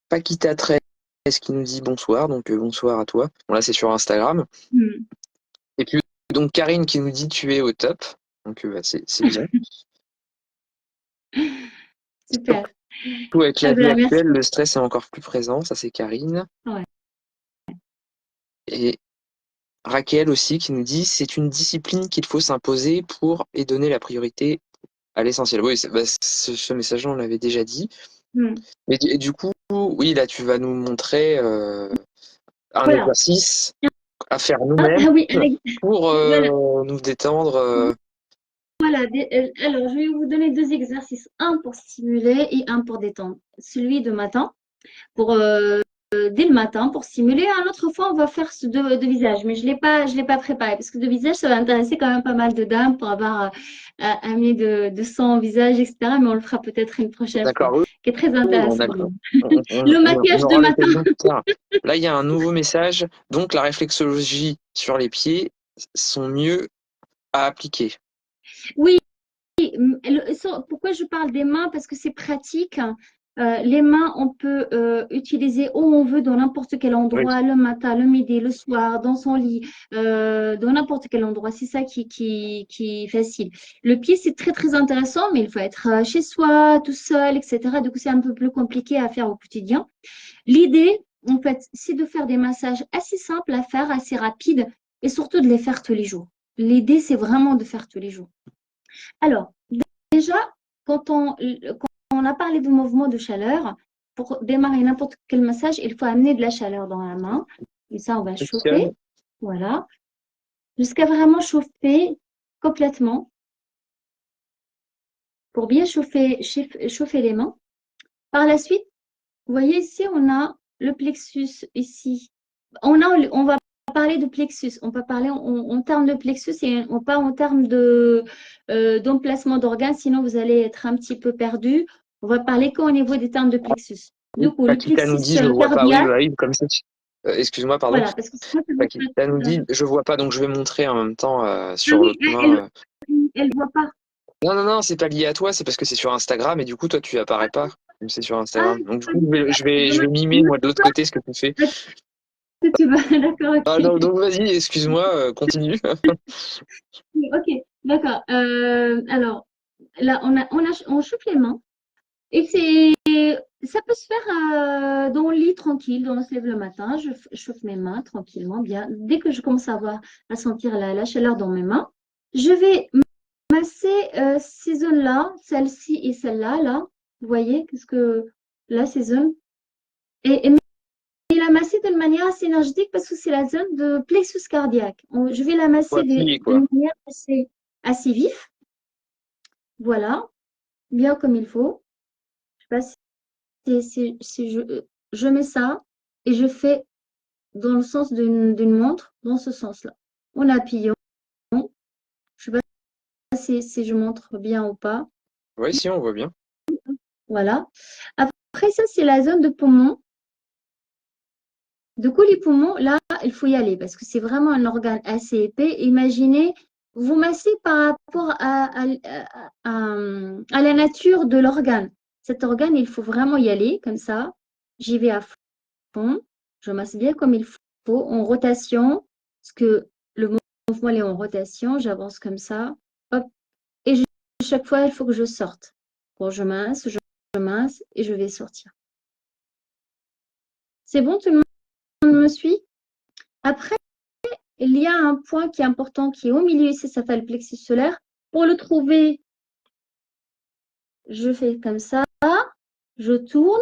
Speaker 3: Paquita 13 qui nous dit bonsoir, donc bonsoir à toi. Bon, là, c'est sur Instagram.
Speaker 2: Hmm.
Speaker 3: Et puis, donc, Karine qui nous dit tu es au top. Donc, bah, c'est bien.
Speaker 2: Super.
Speaker 3: Surtout avec
Speaker 2: Ah
Speaker 3: la vie
Speaker 2: ben, merci.
Speaker 3: actuelle, le stress est encore plus présent. Ça, c'est Karine.
Speaker 2: Ouais.
Speaker 3: Et Raquel aussi qui nous dit c'est une discipline qu'il faut s'imposer pour et donner la priorité à l'essentiel. Oui, bah, ce message-là, on l'avait déjà dit.
Speaker 2: Hmm.
Speaker 3: Mais du coup, oui, là, tu vas nous montrer un
Speaker 2: Voilà.
Speaker 3: exercice à faire
Speaker 2: Ah,
Speaker 3: nous-mêmes
Speaker 2: ah oui,
Speaker 3: pour
Speaker 2: voilà.
Speaker 3: nous détendre.
Speaker 2: Voilà. Alors, je vais vous donner deux exercices, un pour stimuler et un pour détendre. Celui de matin, pour dès le matin pour stimuler. Un autre fois, on va faire ce de visage, mais je l'ai pas préparé parce que de visage, ça va intéresser quand même pas mal de dames pour avoir amené de sang au visage, etc. Mais on le fera peut-être une prochaine fois,
Speaker 3: D'accord, oui,
Speaker 2: qui est très
Speaker 3: oui, bon,
Speaker 2: intéressant.
Speaker 3: d'accord.
Speaker 2: Le
Speaker 3: On
Speaker 2: maquillage de
Speaker 3: aura
Speaker 2: matin.
Speaker 3: l'occasion plus tard. Là, il y a un nouveau message. Donc, la réflexologie sur les pieds sont mieux à appliquer.
Speaker 2: Oui, pourquoi je parle des mains? Parce que c'est pratique. Les mains, on peut utiliser où on veut, dans n'importe quel
Speaker 3: Oui.
Speaker 2: endroit, le matin, le midi, le soir, dans son lit, dans n'importe quel endroit. C'est ça qui est facile. Le pied, c'est très, très intéressant, mais il faut être chez soi, tout seul, etc. Du coup, c'est un peu plus compliqué à faire au quotidien. L'idée, en fait, c'est de faire des massages assez simples à faire, assez rapides, et surtout de les faire tous les jours. L'idée, c'est vraiment de faire tous les jours. Alors, déjà, quand on a parlé de mouvement de chaleur, pour démarrer n'importe quel massage, il faut amener de la chaleur dans la main. Et ça, on va chauffer.
Speaker 3: Fonctionne.
Speaker 2: Voilà. Jusqu'à vraiment chauffer complètement pour bien chauffer les mains. Par la suite, vous voyez ici, on a le plexus ici. On va parler de plexus. On va parler en termes de plexus et pas en termes d'emplacement d'organes, sinon vous allez être un petit peu perdu. On va parler qu'au niveau des termes de plexus. Du
Speaker 3: Oui,
Speaker 2: coup, le
Speaker 3: Paquita nous
Speaker 2: plexus
Speaker 3: dit je vois pas. Oui,
Speaker 2: cardiaque,
Speaker 3: bah oui, comme ça. Excuse-moi, pardon.
Speaker 2: voilà, parce que sinon, ça va
Speaker 3: Paquita nous
Speaker 2: être.
Speaker 3: dit je vois pas, donc je vais montrer en même temps
Speaker 2: Ah
Speaker 3: sur
Speaker 2: oui,
Speaker 3: l'autre main.
Speaker 2: elle voit pas.
Speaker 3: Non, non, non, c'est pas lié à toi, c'est parce que c'est sur Instagram et du coup, toi, tu apparais pas. Comme c'est sur
Speaker 2: Ah,
Speaker 3: Instagram. Donc, du coup, je vais mimer,
Speaker 2: moi,
Speaker 3: moi, de l'autre côté, ce que tu fais.
Speaker 2: tu vas, d'accord,
Speaker 3: Ah,
Speaker 2: ok.
Speaker 3: donc vas-y, excuse-moi, continue.
Speaker 2: Ok, d'accord. Alors, là, on chauffe les mains. Et ça peut se faire dans le lit tranquille, on se lève le matin, je chauffe mes mains tranquillement, bien. Dès que je commence à sentir la chaleur dans mes mains, je vais masser ces zones-là, celle-ci et celle-là, là. Vous voyez, qu'est-ce que là, ces zones. Et la masser de manière assez énergétique parce que c'est la zone de plexus cardiaque. Je vais la
Speaker 3: Faut
Speaker 2: masser
Speaker 3: appuyer, quoi.
Speaker 2: d'une manière assez vif. Voilà, bien comme il faut. Je sais pas si je mets ça et je fais dans le sens d'une montre, dans ce sens-là. En appuyant, je ne sais pas si je montre bien ou pas.
Speaker 3: Oui, si, on voit bien.
Speaker 2: Voilà. Après ça, c'est la zone de poumon. Du coup, les poumons, là, il faut y aller parce que c'est vraiment un organe assez épais. Imaginez, vous massez par rapport à la nature de l'organe. Cet organe, il faut vraiment y aller comme ça. J'y vais à fond. Je masse bien comme il faut, en rotation, parce que le mouvement est en rotation. J'avance comme ça. Hop. Et chaque fois, il faut que je sorte. Bon, je mince et je vais sortir. C'est bon, tout le monde me suit? Après, il y a un point qui est important qui est au milieu ici, ça s'appelle le plexus solaire. Pour le trouver, je fais comme ça, je tourne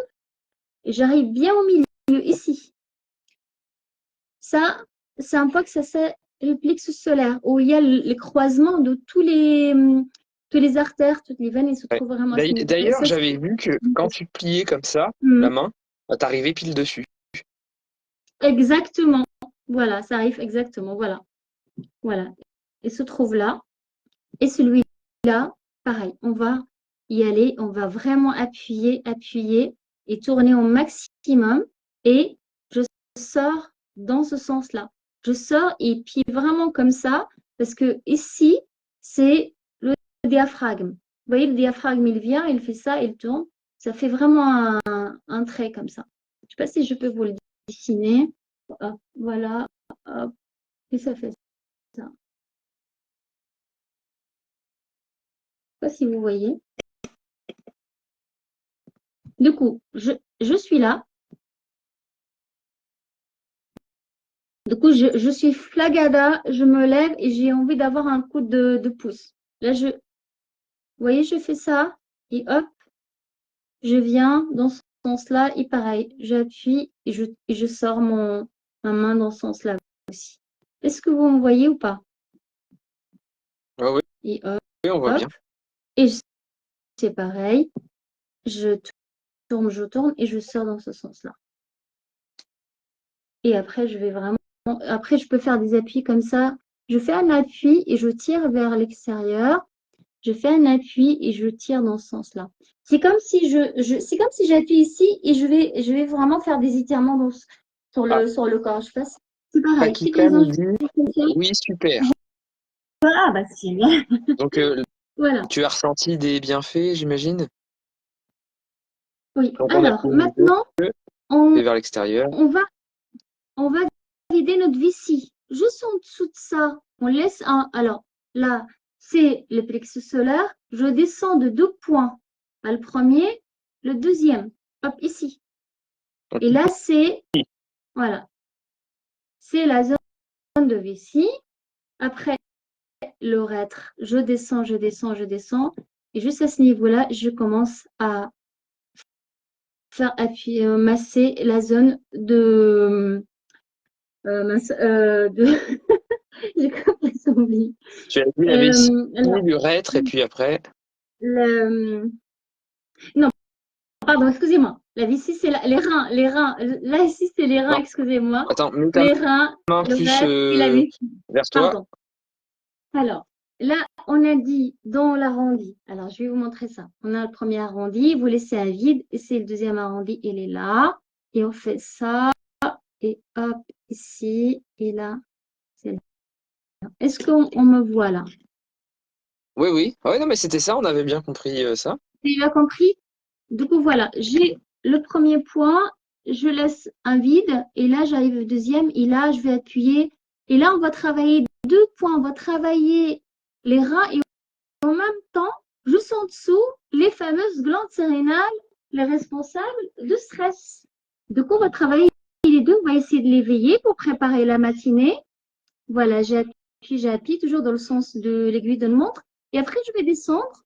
Speaker 2: et j'arrive bien au milieu ici. Ça, c'est un point que ça le plexus solaire, où il y a le croisement de tous les artères, toutes les veines, ils se
Speaker 3: Ouais.
Speaker 2: trouvent vraiment à ce niveau.
Speaker 3: D'ailleurs,
Speaker 2: Ça,
Speaker 3: j'avais vu que quand tu pliais comme ça,
Speaker 2: Hmm.
Speaker 3: la main, bah, t'arrivais pile dessus.
Speaker 2: Exactement. Voilà, ça arrive exactement. Voilà. Voilà. Il se trouve là. Et celui-là, pareil, on va y aller, on va vraiment appuyer, appuyer et tourner au maximum. Et je sors dans ce sens-là. Je sors et puis vraiment comme ça, parce que ici, c'est le diaphragme. Vous voyez, le diaphragme, il vient, il fait ça, il tourne. Ça fait vraiment un trait comme ça. Je ne sais pas si je peux vous le dessiner. Hop, voilà. Hop, et ça fait ça. Je ne sais pas si vous voyez. Du coup, je suis là. Du coup, je suis flagada, je me lève et j'ai envie d'avoir un coup de pouce. Là, vous voyez, je fais ça et hop, je viens dans ce sens-là et pareil, j'appuie et je sors ma main dans ce sens-là aussi. Est-ce que vous me voyez ou pas?
Speaker 3: Ah oui,
Speaker 2: Et hop,
Speaker 3: oui, on voit bien.
Speaker 2: et c'est pareil, je tourne et je sors dans ce sens-là. Et après, après, je peux faire des appuis comme ça. Je fais un appui et je tire vers l'extérieur. Je fais un appui et je tire dans ce sens-là. C'est comme si c'est comme si j'appuie ici et je vais vraiment faire des étirements
Speaker 3: Ah,
Speaker 2: sur le corps. Je passe. C'est pareil. Toutes les
Speaker 3: Pakistan
Speaker 2: injections
Speaker 3: dit
Speaker 2: comme ça.
Speaker 3: oui, super.
Speaker 2: Ah, bah, c'est bien.
Speaker 3: Donc,
Speaker 2: Voilà.
Speaker 3: tu as ressenti des bienfaits, j'imagine?
Speaker 2: Oui.
Speaker 3: Donc, on
Speaker 2: Alors,
Speaker 3: appuie les deux
Speaker 2: maintenant, on,
Speaker 3: et vers l'extérieur.
Speaker 2: on va, on va vider notre vessie. Juste en dessous de ça, on laisse un. Alors, là, c'est le plexus solaire. Je descends de 2 points. Pas le premier, le deuxième. Hop, ici.
Speaker 3: Donc,
Speaker 2: Et là, voilà, c'est la zone de vessie. Après, l'urètre, je descends, je descends, je descends. Et juste à ce niveau-là, je commence à faire appuyer, masser la zone de j'ai complètement oublié.
Speaker 3: tu as vu la vessie,
Speaker 2: Alors,
Speaker 3: l'urètre, et puis après.
Speaker 2: le, non, pardon, excusez-moi. La vessie, c'est les reins. Les reins. Là, ici, c'est les reins,
Speaker 3: Non,
Speaker 2: excusez-moi.
Speaker 3: attends, mets ta
Speaker 2: Les reins,
Speaker 3: main plus
Speaker 2: l'urètre et la vessie.
Speaker 3: vers toi.
Speaker 2: Pardon. Alors, là, on a dit dans l'arrondi. Alors, je vais vous montrer ça. On a le premier arrondi, vous laissez un vide, et c'est le deuxième arrondi, il est là. Et on fait ça, et hop, ici, et là, c'est là. Est-ce qu'on me voit là?
Speaker 3: Oui, oui. Ah ouais, non, mais c'était ça, on avait bien compris ça.
Speaker 2: Tu as compris? Du coup, voilà, j'ai le premier point, je laisse un vide, et là, j'arrive au deuxième, et là, je vais appuyer. Et là, on va travailler 2 points. On va travailler les reins et en même temps, juste en dessous, les fameuses glandes sérénales, les responsables de stress. Du coup, on va travailler les deux, on va essayer de l'éveiller pour préparer la matinée. Voilà, j'appuie, toujours dans le sens de l'aiguille de montre. Et après, je vais descendre.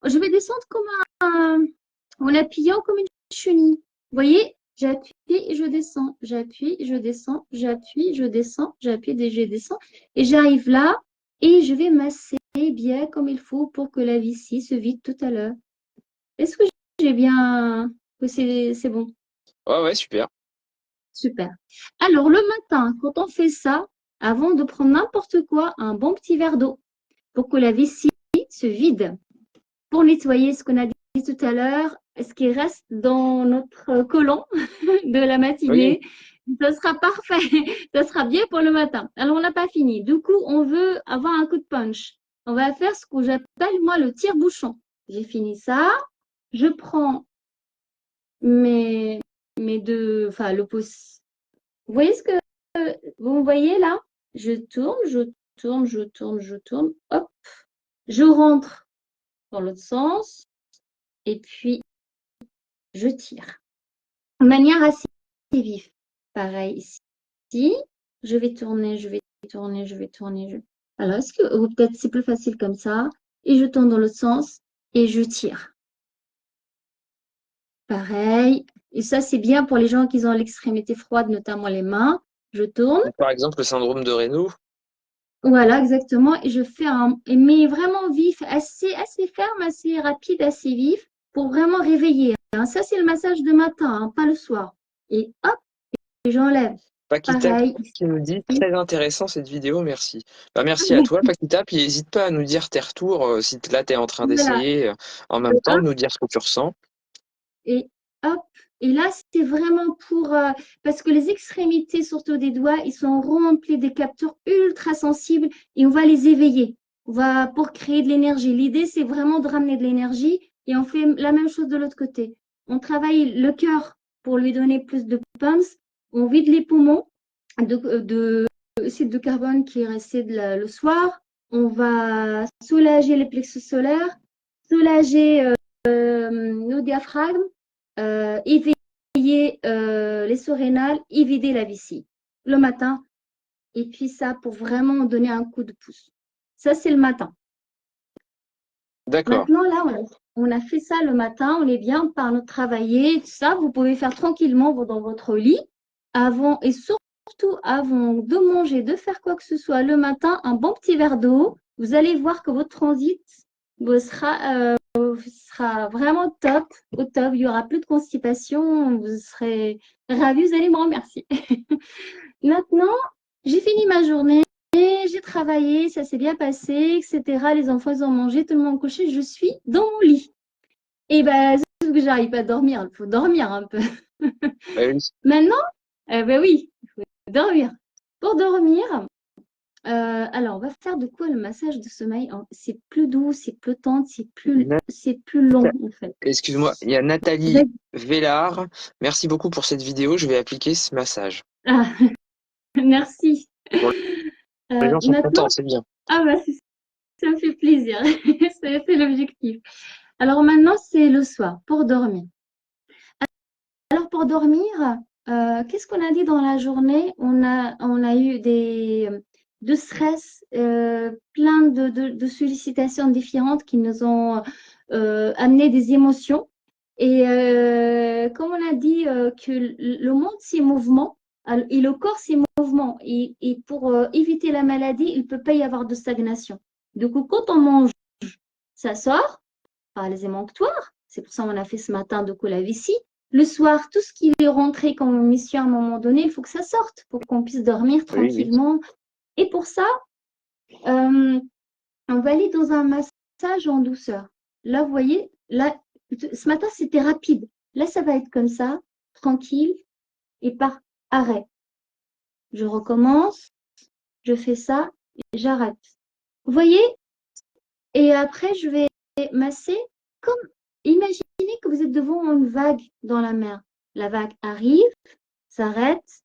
Speaker 2: Je vais descendre en appuyant comme une chenille. Vous voyez, j'appuie et je descends, j'appuie, je descends, j'appuie, je descends, j'appuie et je descends. Et j'arrive là et je vais masser bien comme il faut pour que la vessie se vide tout à l'heure. Est-ce que j'ai bien... que c'est bon?
Speaker 3: Ouais, ouais, super.
Speaker 2: Super. Alors, le matin, quand on fait ça, avant de prendre n'importe quoi, un bon petit verre d'eau pour que la vessie se vide. Pour nettoyer ce qu'on a dit tout à l'heure, ce qui reste dans notre côlon de la
Speaker 3: Oui.
Speaker 2: matinée, ça sera parfait, ça sera bien pour le matin. Alors, on n'a pas fini. Du coup, on veut avoir un coup de punch. On va faire ce que j'appelle, moi, le tire-bouchon. J'ai fini ça. Je prends mes deux, enfin, le pouce. Vous voyez ce que vous me voyez là? Je tourne, je tourne, je tourne, je tourne. Hop, je rentre dans l'autre sens et puis je tire. De manière assez vive. Pareil ici. Je vais tourner, je vais tourner, je vais tourner. Alors, est-ce que, ou peut-être c'est plus facile comme ça. Et je tourne dans l'autre sens et je tire. Pareil. Et ça, c'est bien pour les gens qui ont l'extrémité froide, notamment les mains. Je tourne.
Speaker 3: Par exemple, le syndrome de Raynaud.
Speaker 2: Voilà, exactement. Et je fais mais vraiment vif, assez ferme, assez rapide, assez vif, pour vraiment réveiller, hein. Ça, c'est le massage de matin, hein, pas le soir. Et hop, et j'enlève.
Speaker 3: Paquita
Speaker 2: Pareil.
Speaker 3: qui nous dit
Speaker 2: Ici.
Speaker 3: très intéressant cette vidéo, merci. Bah, merci à toi, Paquita. Puis n'hésite pas à nous dire tes retours si là tu es en train
Speaker 2: Voilà.
Speaker 3: d'essayer en même
Speaker 2: Et
Speaker 3: temps, de nous dire ce que tu ressens.
Speaker 2: et hop. Et là, c'est vraiment parce que les extrémités, surtout des doigts, ils sont remplis des capteurs ultra sensibles et on va les éveiller. Pour créer de l'énergie. L'idée, c'est vraiment de ramener de l'énergie et on fait la même chose de l'autre côté. On travaille le cœur pour lui donner plus de pumps. On vide les poumons de oxyde de carbone qui est resté le soir. On va soulager les plexus solaires, soulager nos diaphragmes, éveiller les surrénales et vider la vessie le matin. Et puis ça, pour vraiment donner un coup de pouce. Ça, c'est le matin.
Speaker 3: D'accord.
Speaker 2: Maintenant, là, on a fait ça le matin, on est bien, on part travailler, tout ça. Vous pouvez faire tranquillement dans votre lit avant et surtout avant de manger, de faire quoi que ce soit le matin, un bon petit verre d'eau. Vous allez voir que votre transit sera vraiment top, au top. Il n'y aura plus de constipation. Vous serez ravis, vous allez me remercier. Maintenant, j'ai fini ma journée. J'ai travaillé, ça s'est bien passé, etc. Les enfants, ils ont mangé, tout le monde couché. Je suis dans mon lit. Et ben, c'est que j'arrive pas à dormir. Il faut dormir un peu.
Speaker 3: Oui.
Speaker 2: Maintenant, ben oui, il faut dormir. Pour dormir, alors on va faire de quoi le massage de sommeil? C'est plus doux, c'est plus tendre, c'est plus long en fait.
Speaker 3: Excuse-moi, il y a Nathalie Vellard. Merci beaucoup pour cette vidéo. Je vais appliquer ce massage.
Speaker 2: Ah, merci.
Speaker 3: Bon, les gens sont
Speaker 2: Maintenant,
Speaker 3: contents, c'est bien.
Speaker 2: ah bah, ça me fait plaisir. C'est l'objectif. Alors maintenant, c'est le soir pour dormir. Alors pour dormir, qu'est-ce qu'on a dit dans la journée? On a eu de stress, plein de sollicitations différentes qui nous ont amené des émotions. Et comme on a dit que le monde, c'est mouvement, et le corps, c'est mouvement. Et pour éviter la maladie, il ne peut pas y avoir de stagnation. Du coup, quand on mange, ça sort par les émonctoires. C'est pour ça qu'on a fait ce matin de coup la vessie. Le soir, tout ce qui est rentré comme mission à un moment donné, il faut que ça sorte pour qu'on puisse dormir
Speaker 3: Oui, oui.
Speaker 2: tranquillement. Et pour ça, on va aller dans un massage en douceur. Là, vous voyez, là, ce matin, c'était rapide. Là, ça va être comme ça, tranquille, et par arrêt. Je recommence, je fais ça, j'arrête. Vous voyez? Et après, je vais masser comme, imaginez que vous êtes devant une vague dans la mer. La vague arrive, s'arrête,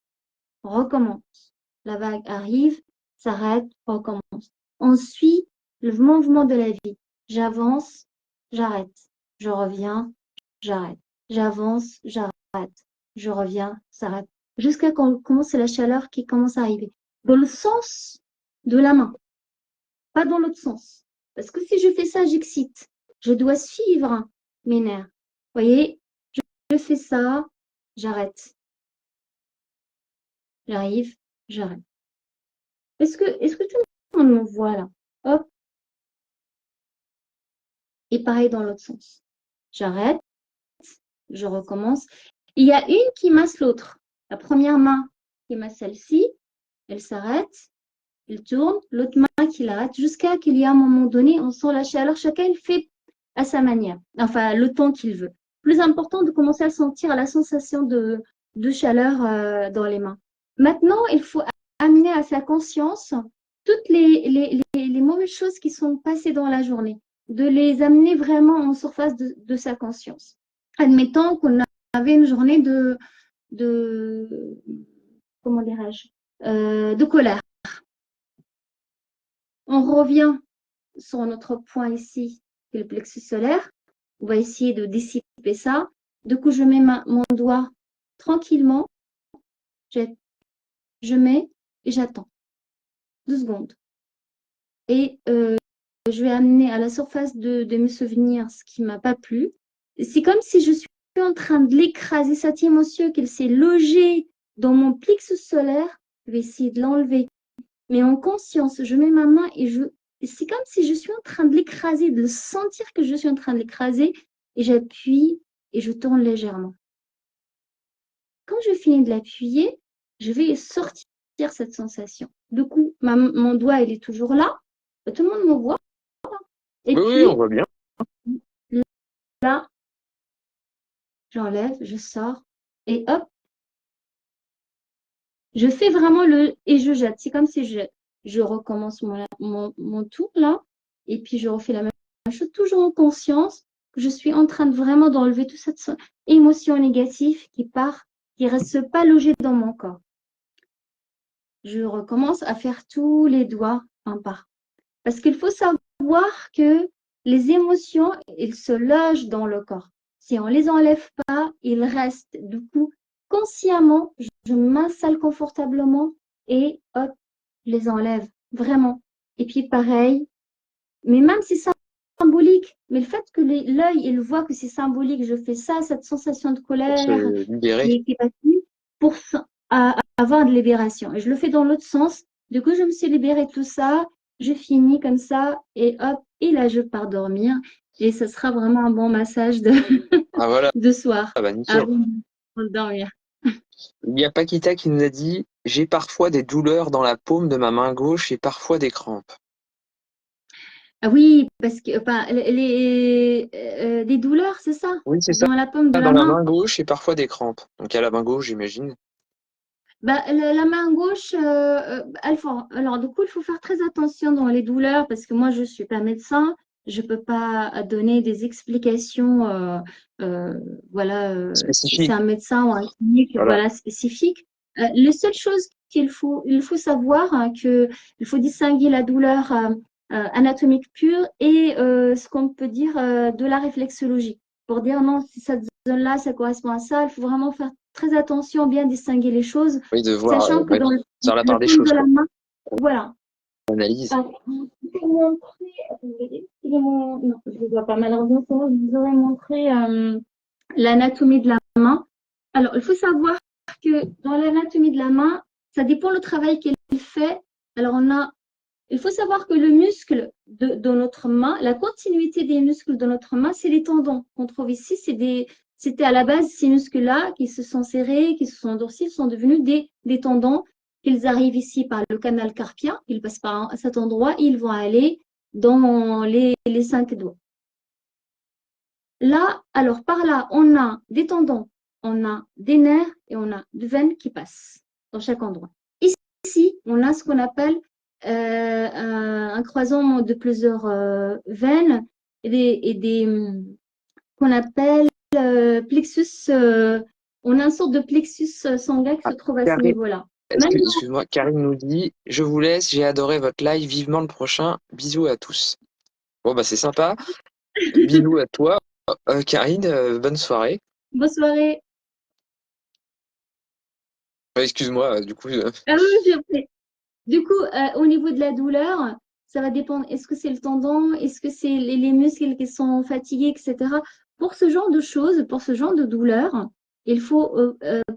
Speaker 2: recommence. La vague arrive, s'arrête, recommence. On suit le mouvement de la vie. J'avance, j'arrête. Je reviens, j'arrête. J'avance, j'arrête. Je reviens, s'arrête. Jusqu'à quand commence la chaleur qui commence à arriver. Dans le sens de la main, pas dans l'autre sens. Parce que si je fais ça, j'excite. Je dois suivre mes nerfs. Vous voyez, je fais ça, j'arrête. J'arrive, j'arrête. Est-ce que tout le monde me voit là? Hop. Et pareil dans l'autre sens. J'arrête, je recommence. Il y a une qui masse l'autre. La première main qui masse celle-ci, elle s'arrête, elle tourne, l'autre main qui l'arrête, jusqu'à qu'il y ait un moment donné, on sent la chaleur, chacun il fait à sa manière, enfin le temps qu'il veut. Plus important de commencer à sentir la sensation de chaleur dans les mains. Maintenant, il faut amener à sa conscience toutes les mauvaises choses qui sont passées dans la journée, de les amener vraiment en surface de sa conscience. Admettons qu'on avait une journée de comment dirais-je, de colère. On revient sur notre point ici, qui est le plexus solaire. On va essayer de dissiper ça. Du coup, je mets mon doigt tranquillement. Je mets et j'attends 2 secondes. Et je vais amener à la surface de mes souvenirs ce qui ne m'a pas plu. C'est comme si je suis en train de l'écraser, cette émotion qu'elle s'est logée dans mon plexus solaire. Je vais essayer de l'enlever mais en conscience. Je mets ma main et c'est comme si je suis en train de l'écraser, de sentir que je suis en train de l'écraser, et j'appuie et je tourne légèrement. Quand je finis de l'appuyer, je vais sortir cette sensation. Du coup, mon doigt, il est toujours là. Tout le monde me voit. Et
Speaker 3: Oui,
Speaker 2: puis,
Speaker 3: on voit bien.
Speaker 2: là, j'enlève, je sors, et hop, je fais vraiment et je jette. C'est comme si je recommence mon tour là, et puis je refais la même chose, toujours en conscience que je suis en train de vraiment d'enlever toute cette émotion négative qui reste pas logée dans mon corps. Je recommence à faire tous les doigts un par. Parce qu'il faut savoir que les émotions, elles se logent dans le corps. Si on ne les enlève pas, ils restent. Du coup, consciemment, je m'installe confortablement et hop, je les enlève. Vraiment. Et puis pareil, mais même si c'est symbolique, mais le fait que l'œil, il voit que c'est symbolique, je fais ça, cette sensation de
Speaker 3: Pour
Speaker 2: colère
Speaker 3: se libérer.
Speaker 2: qui est passée, pour avoir de libération. Et je le fais dans l'autre sens. Du coup, je me suis libérée de tout ça. Je finis comme ça et hop, et là, je pars dormir. Et ce sera vraiment un bon massage
Speaker 3: Ah voilà,
Speaker 2: de soir
Speaker 3: ah bah nickel.
Speaker 2: avant de dormir.
Speaker 3: Il y a Paquita qui nous a dit: j'ai parfois des douleurs dans la paume de ma main gauche et parfois des crampes.
Speaker 2: Ah oui, parce que des douleurs, c'est ça,
Speaker 3: Oui, c'est ça,
Speaker 2: dans la paume de
Speaker 3: dans
Speaker 2: la
Speaker 3: la
Speaker 2: main.
Speaker 3: main gauche et parfois des crampes. Donc à la main gauche, j'imagine.
Speaker 2: Bah, la main gauche, alors du coup, il faut faire très attention dans les douleurs parce que moi, je ne suis pas médecin. Je ne peux pas donner des explications. Euh, voilà, c'est
Speaker 3: Spécifique.
Speaker 2: un médecin ou un clinique
Speaker 3: Voilà.
Speaker 2: voilà, spécifique. Les seules choses il faut savoir, hein, il faut distinguer la douleur anatomique pure et ce qu'on peut dire de la réflexologie. Pour dire non, si cette zone-là, ça correspond à ça, il faut vraiment faire très attention, bien distinguer les choses,
Speaker 3: Oui, de voir,
Speaker 2: sachant que
Speaker 3: ouais,
Speaker 2: dans
Speaker 3: faire la
Speaker 2: le
Speaker 3: part des
Speaker 2: paume de
Speaker 3: choses,
Speaker 2: la
Speaker 3: quoi.
Speaker 2: main, voilà.
Speaker 3: Analyse.
Speaker 2: Alors, je vais vous montrer, attendez, non, je ne le vois pas malheureusement, sinon je vous aurais montré l'anatomie de la main. Alors, il faut savoir que dans l'anatomie de la main, ça dépend le travail qu'elle fait. Alors, il faut savoir que le muscle de notre main, la continuité des muscles de notre main, c'est les tendons qu'on trouve ici. C'était à la base ces muscles-là qui se sont serrés, qui se sont endurcis, sont devenus des tendons. Ils arrivent ici par le canal carpien, ils passent par cet endroit, ils vont aller dans les 5 doigts. Là, alors par là, on a des tendons, on a des nerfs et on a des veines qui passent dans chaque endroit. Ici, on a ce qu'on appelle un croisement de plusieurs veines qu'on appelle plexus. On a une sorte de plexus sanguin qui
Speaker 3: Ah,
Speaker 2: se trouve à ce
Speaker 3: Karine,
Speaker 2: niveau-là. Maintenant,
Speaker 3: excuse-moi, Karine nous dit: je vous laisse, j'ai adoré votre live, vivement le prochain. Bisous à tous. Bon, bah c'est sympa. Bisous à toi, Karine, bonne soirée.
Speaker 2: bonne soirée.
Speaker 3: Excuse-moi, du coup,
Speaker 2: Ah oui, du coup, au niveau de la douleur, ça va dépendre. Est-ce que c'est le tendon? Est-ce que c'est les muscles qui sont fatigués, etc. Pour ce genre de choses, pour ce genre de douleur, il faut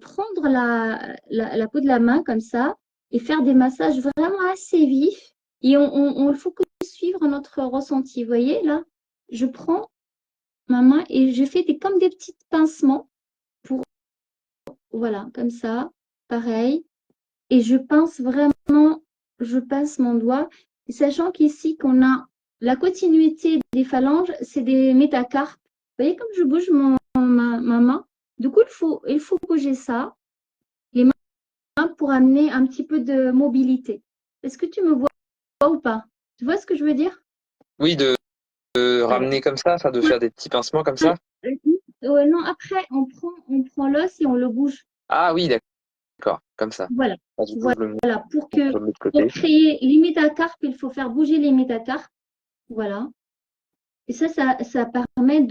Speaker 2: prendre la peau de la main comme ça et faire des massages vraiment assez vifs. Et il faut que suivre notre ressenti. Vous voyez, là, je prends ma main et je fais comme des petits pincements pour, voilà, comme ça, pareil. Et je pince mon doigt, sachant qu'ici qu'on a la continuité des phalanges, c'est des métacarpes. Vous voyez comme je bouge ma main? Du coup, il faut bouger ça, les mains, pour amener un petit peu de mobilité. Est-ce que tu me vois ou pas? Tu vois ce que je veux dire?
Speaker 3: oui, de
Speaker 2: Voilà.
Speaker 3: ramener comme ça, enfin de faire des petits pincements comme ça.
Speaker 2: Non, après, on prend l'os et on le bouge.
Speaker 3: Ah oui, d'accord, comme ça.
Speaker 2: Voilà.
Speaker 3: Ah, du coup, je le montre
Speaker 2: Voilà.
Speaker 3: de l'autre
Speaker 2: Pour
Speaker 3: côté.
Speaker 2: créer les métacarpes, il faut faire bouger les métacarpes. Voilà. Et ça permet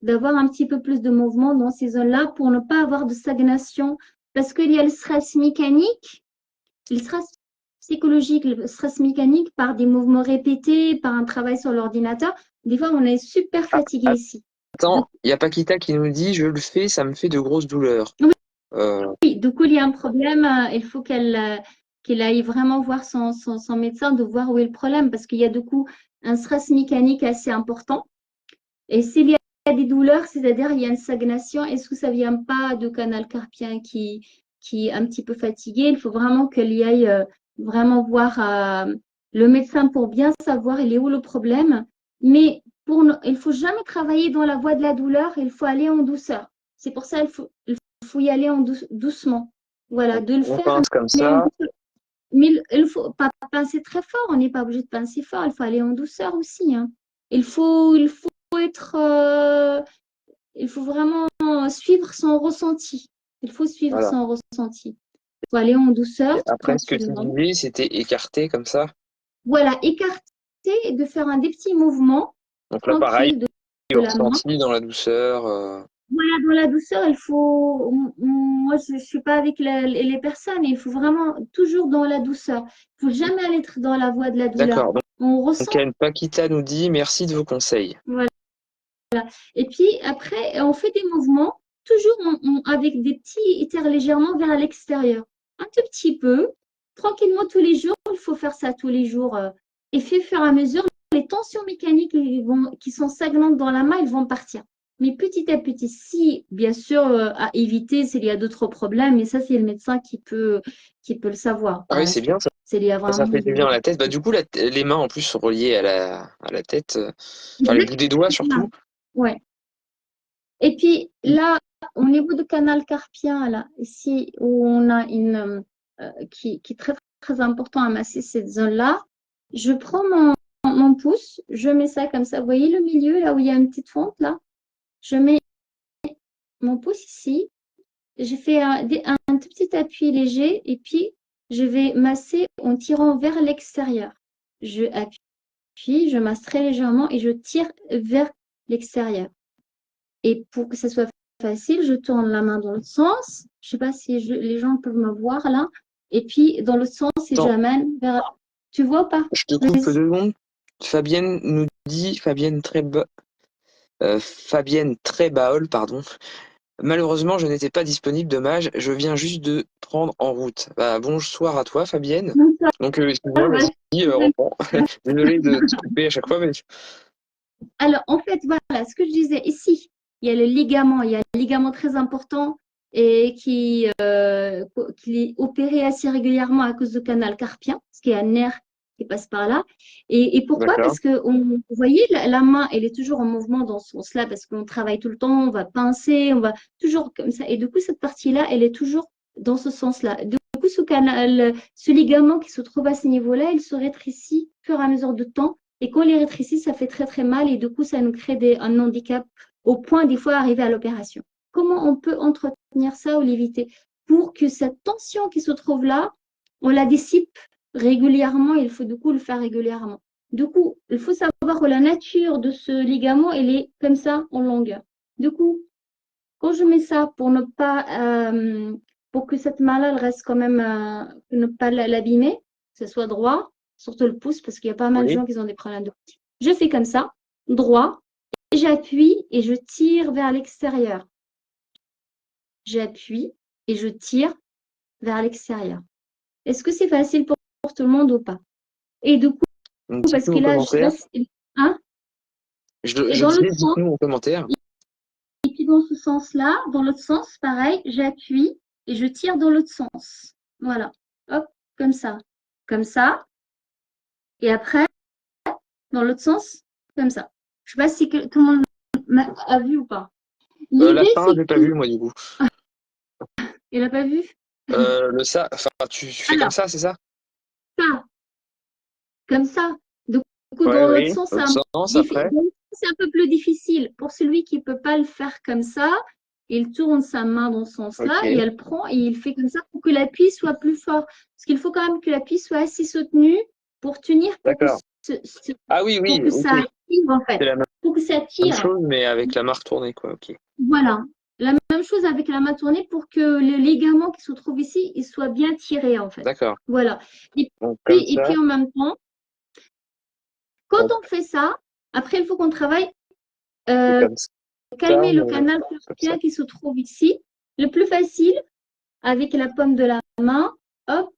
Speaker 2: d'avoir un petit peu plus de mouvement dans ces zones-là pour ne pas avoir de stagnation. Parce qu'il y a le stress mécanique, le stress psychologique, le stress mécanique par des mouvements répétés, par un travail sur l'ordinateur. Des fois, on est super
Speaker 3: Ah,
Speaker 2: fatigué ici.
Speaker 3: attends, il y a Paquita qui nous dit: je le fais, ça me fait de grosses douleurs.
Speaker 2: Oui,
Speaker 3: Euh,
Speaker 2: oui, du coup, il y a un problème. Il faut qu'il aille vraiment voir son médecin, de voir où est le problème, parce qu'il y a du coup un stress mécanique assez important. Et s'il y a des douleurs, c'est-à-dire il y a une stagnation, est-ce que ça vient pas du canal carpien qui est un petit peu fatigué? Il faut vraiment qu'il y aille vraiment voir le médecin pour bien savoir il est où le problème. Mais il faut jamais travailler dans la voie de la douleur, il faut aller en douceur. C'est pour ça qu'il faut y aller doucement. Voilà, de le
Speaker 3: On
Speaker 2: faire,
Speaker 3: pense comme
Speaker 2: mais en
Speaker 3: ça.
Speaker 2: douceur. Mais il faut pas pincer très fort, on n'est pas obligé de pincer fort, il faut aller en douceur aussi, hein. Il faut être, il faut vraiment suivre son ressenti. Il faut suivre
Speaker 3: Voilà.
Speaker 2: son ressenti. Il faut aller en douceur,
Speaker 3: Et après, ce que tu
Speaker 2: tranquillement.
Speaker 3: disais, c'était écarté comme ça.
Speaker 2: Voilà, écarter et de faire des petits mouvements
Speaker 3: Donc là, pareil,
Speaker 2: tranquilles de
Speaker 3: au
Speaker 2: la main.
Speaker 3: ressenti, dans la douceur.
Speaker 2: Voilà, dans la douceur, il faut. Moi, je ne suis pas avec les personnes, il faut vraiment toujours dans la douceur. Il ne faut jamais aller dans la voie de la douleur.
Speaker 3: D'accord.
Speaker 2: On ressent.
Speaker 3: Donc, Anne Paquita nous dit merci de vos conseils.
Speaker 2: Voilà. Et puis après, on fait des mouvements, toujours avec des petits étirs légèrement vers l'extérieur. Un tout petit peu, tranquillement tous les jours. Il faut faire ça tous les jours. Et au fur et à mesure, les tensions mécaniques qui sont stagnantes dans la main, elles vont partir. Mais petit à petit, si, bien sûr, à éviter s'il y a d'autres problèmes, et ça, c'est le médecin qui peut le savoir.
Speaker 3: Ah oui, c'est bien ça.
Speaker 2: S'il y a
Speaker 3: Ça
Speaker 2: vraiment
Speaker 3: fait du bien à la tête. Bah, du coup, les mains en plus sont reliées à la tête. Enfin, les bouts des doigts surtout.
Speaker 2: Ouais. Et puis là, au niveau du canal carpien, là, ici où on a une qui est très très important à masser cette zone-là, je prends mon pouce, je mets ça comme ça. Vous voyez le milieu là où il y a une petite fente là? Je mets mon pouce ici. Je fais un tout petit appui léger et puis je vais masser en tirant vers l'extérieur. Je appuie, je masse très légèrement et je tire vers l'extérieur. Et pour que ça soit facile, je tourne la main dans l'autre sens. Je ne sais pas si les gens peuvent me voir là. Et puis, dans l'autre sens, si
Speaker 3: Attends,
Speaker 2: j'amène vers. Tu vois pas?
Speaker 3: je te coupe 2 secondes. Fabienne nous dit, Fabienne Trébaol, pardon. Malheureusement, je n'étais pas disponible, dommage. Je viens juste de prendre en route. Bah, bonsoir à toi, Fabienne. Donc, excuse-moi, vas-y, reprends. Désolé de te couper à chaque fois, mais
Speaker 2: Alors, en fait, voilà, ce que je disais ici, il y a le ligament. Il y a un ligament très important et qui est opéré assez régulièrement à cause du canal carpien, parce qu'il y a un nerf qui passe par là. Et pourquoi?
Speaker 3: d'accord.
Speaker 2: Parce que vous voyez, la main, elle est toujours en mouvement dans ce sens-là, parce qu'on travaille tout le temps, on va pincer, on va toujours comme ça. Et du coup, cette partie-là, elle est toujours dans ce sens-là. Du coup, ce ligament qui se trouve à ce niveau-là, il se rétrécit au fur et à mesure du temps. Et quand il est rétréci, ça fait très très mal et du coup, ça nous crée un handicap au point des fois d'arriver à l'opération. Comment on peut entretenir ça ou l'éviter pour que cette tension qui se trouve là, on la dissipe régulièrement, il faut du coup le faire régulièrement. Du coup, il faut savoir que la nature de ce ligament, elle est comme ça en longueur. Du coup, quand je mets ça pour que cette main-là reste quand même, ne pas l'abîmer, que ce soit droit, surtout le pouce, parce qu'il y a pas mal de
Speaker 3: Oui.
Speaker 2: gens qui ont des problèmes de pouce. Je fais comme ça, droit, et j'appuie et je tire vers l'extérieur. J'appuie et je tire vers l'extérieur. Est-ce que c'est facile pour tout le monde ou pas? Et du coup, parce
Speaker 3: Dites-nous
Speaker 2: que
Speaker 3: en
Speaker 2: là, je sais pas
Speaker 3: commentaire.
Speaker 2: si. Hein? Et
Speaker 3: Je
Speaker 2: dans
Speaker 3: disais,
Speaker 2: l'autre sens,
Speaker 3: dites-nous en commentaire.
Speaker 2: et puis dans ce sens-là, dans l'autre sens, pareil, j'appuie et je tire dans l'autre sens. Voilà. Hop, comme ça. Comme ça. Et après, dans l'autre sens, comme ça. Je ne sais pas si tout le monde a vu ou pas.
Speaker 3: La
Speaker 2: L'idée,
Speaker 3: fin,
Speaker 2: c'est
Speaker 3: j'ai pas
Speaker 2: que.
Speaker 3: vu, moi, du coup.
Speaker 2: Il n'a pas vu?
Speaker 3: Enfin, tu fais comme
Speaker 2: Alors,
Speaker 3: ça, c'est ça?
Speaker 2: ça, comme ça. Du coup,
Speaker 3: Ouais,
Speaker 2: dans l'autre
Speaker 3: oui.
Speaker 2: sens,
Speaker 3: L'autre sens, après.
Speaker 2: c'est un peu plus difficile. Pour celui qui ne peut pas le faire comme ça, il tourne sa main dans ce sens-là et
Speaker 3: Ok.
Speaker 2: elle prend et il fait comme ça pour que l'appui soit plus fort. Parce qu'il faut quand même que l'appui soit assez soutenu pour tenir,
Speaker 3: D'accord. Ah oui,
Speaker 2: pour
Speaker 3: oui,
Speaker 2: que
Speaker 3: ok.
Speaker 2: ça tire en fait.
Speaker 3: C'est la
Speaker 2: Pour que ça
Speaker 3: même
Speaker 2: tire.
Speaker 3: chose, mais avec la main retournée, quoi. Ok.
Speaker 2: Voilà. La même chose avec la main tournée pour que le ligament qui se trouve ici, il soit bien tiré en fait.
Speaker 3: D'accord.
Speaker 2: Voilà. Et
Speaker 3: Donc,
Speaker 2: puis,
Speaker 3: comme
Speaker 2: et
Speaker 3: ça.
Speaker 2: puis en même temps, quand
Speaker 3: Donc,
Speaker 2: on fait ça, après, il faut qu'on travaille
Speaker 3: c'est
Speaker 2: euh,
Speaker 3: comme ça,
Speaker 2: calmer le canal
Speaker 3: comme ça.
Speaker 2: carpien qui se trouve ici. Le plus facile, avec la paume de la main, hop,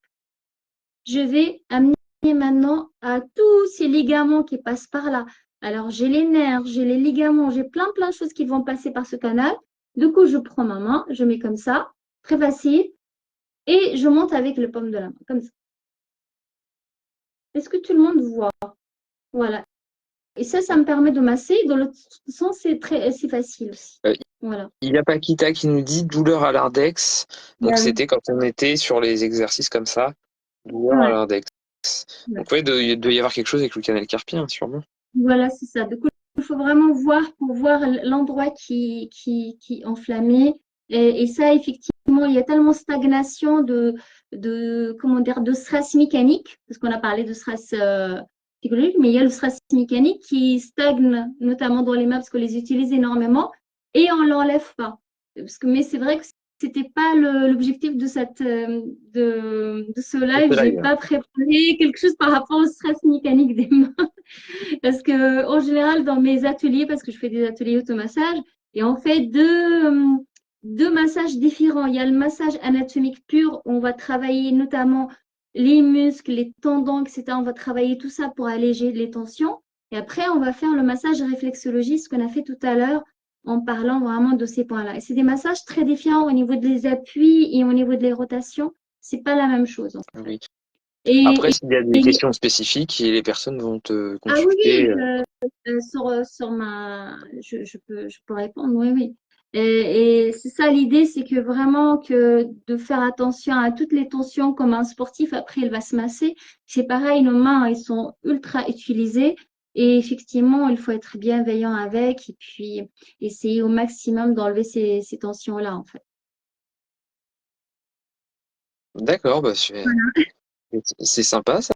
Speaker 2: je vais amener maintenant à tous ces ligaments qui passent par là. Alors, j'ai les nerfs, j'ai les ligaments, j'ai plein de choses qui vont passer par ce canal. Du coup, je prends ma main, je mets comme ça, très facile, et je monte avec le paume de la main, comme ça. Est-ce que tout le monde voit? Voilà. Et ça me permet de masser. Dans l'autre sens, c'est facile aussi.
Speaker 3: Euh,
Speaker 2: Voilà.
Speaker 3: Il y a Paquita qui nous dit douleur à l'index. Donc
Speaker 2: Bah oui.
Speaker 3: c'était quand on était sur les exercices comme ça, douleur à
Speaker 2: Ouais.
Speaker 3: l'index.
Speaker 2: Ouais.
Speaker 3: Donc ouais, il doit y avoir quelque chose avec le canal carpien, sûrement.
Speaker 2: Voilà, c'est ça. Du coup, il faut vraiment voir pour voir l'endroit qui est enflammé. Et ça, effectivement, il y a tellement stagnation comment dire, de stress mécanique, parce qu'on a parlé de stress psychologique, mais il y a le stress mécanique qui stagne, notamment dans les mains, parce qu'on les utilise énormément, et on ne l'enlève pas. Mais c'est vrai que c'était pas l'objectif de ce live. J'ai pas préparé quelque chose par rapport au stress mécanique des mains. Parce que, en général, dans mes ateliers, parce que je fais des ateliers automassage, et on fait deux massages différents. Il y a le massage anatomique pur, où on va travailler notamment les muscles, les tendons, etc. On va travailler tout ça pour alléger les tensions. Et après, on va faire le massage réflexologie, ce qu'on a fait tout à l'heure, en parlant vraiment de ces points-là. Et c'est des massages très différents au niveau des appuis et au niveau des rotations. C'est pas la même chose.
Speaker 3: Oui.
Speaker 2: Et,
Speaker 3: Après, s'il y a des
Speaker 2: et
Speaker 3: questions spécifiques, les personnes vont te
Speaker 2: ah oui, oui,
Speaker 3: consulter.
Speaker 2: sur je peux répondre, oui, oui. Et c'est ça l'idée, c'est que vraiment que de faire attention à toutes les tensions comme un sportif, après il va se masser. C'est pareil, nos mains, elles sont ultra utilisées. Et effectivement, il faut être bienveillant avec et puis essayer au maximum d'enlever ces tensions-là, en fait.
Speaker 3: D'accord, bah, c'est sympa ça.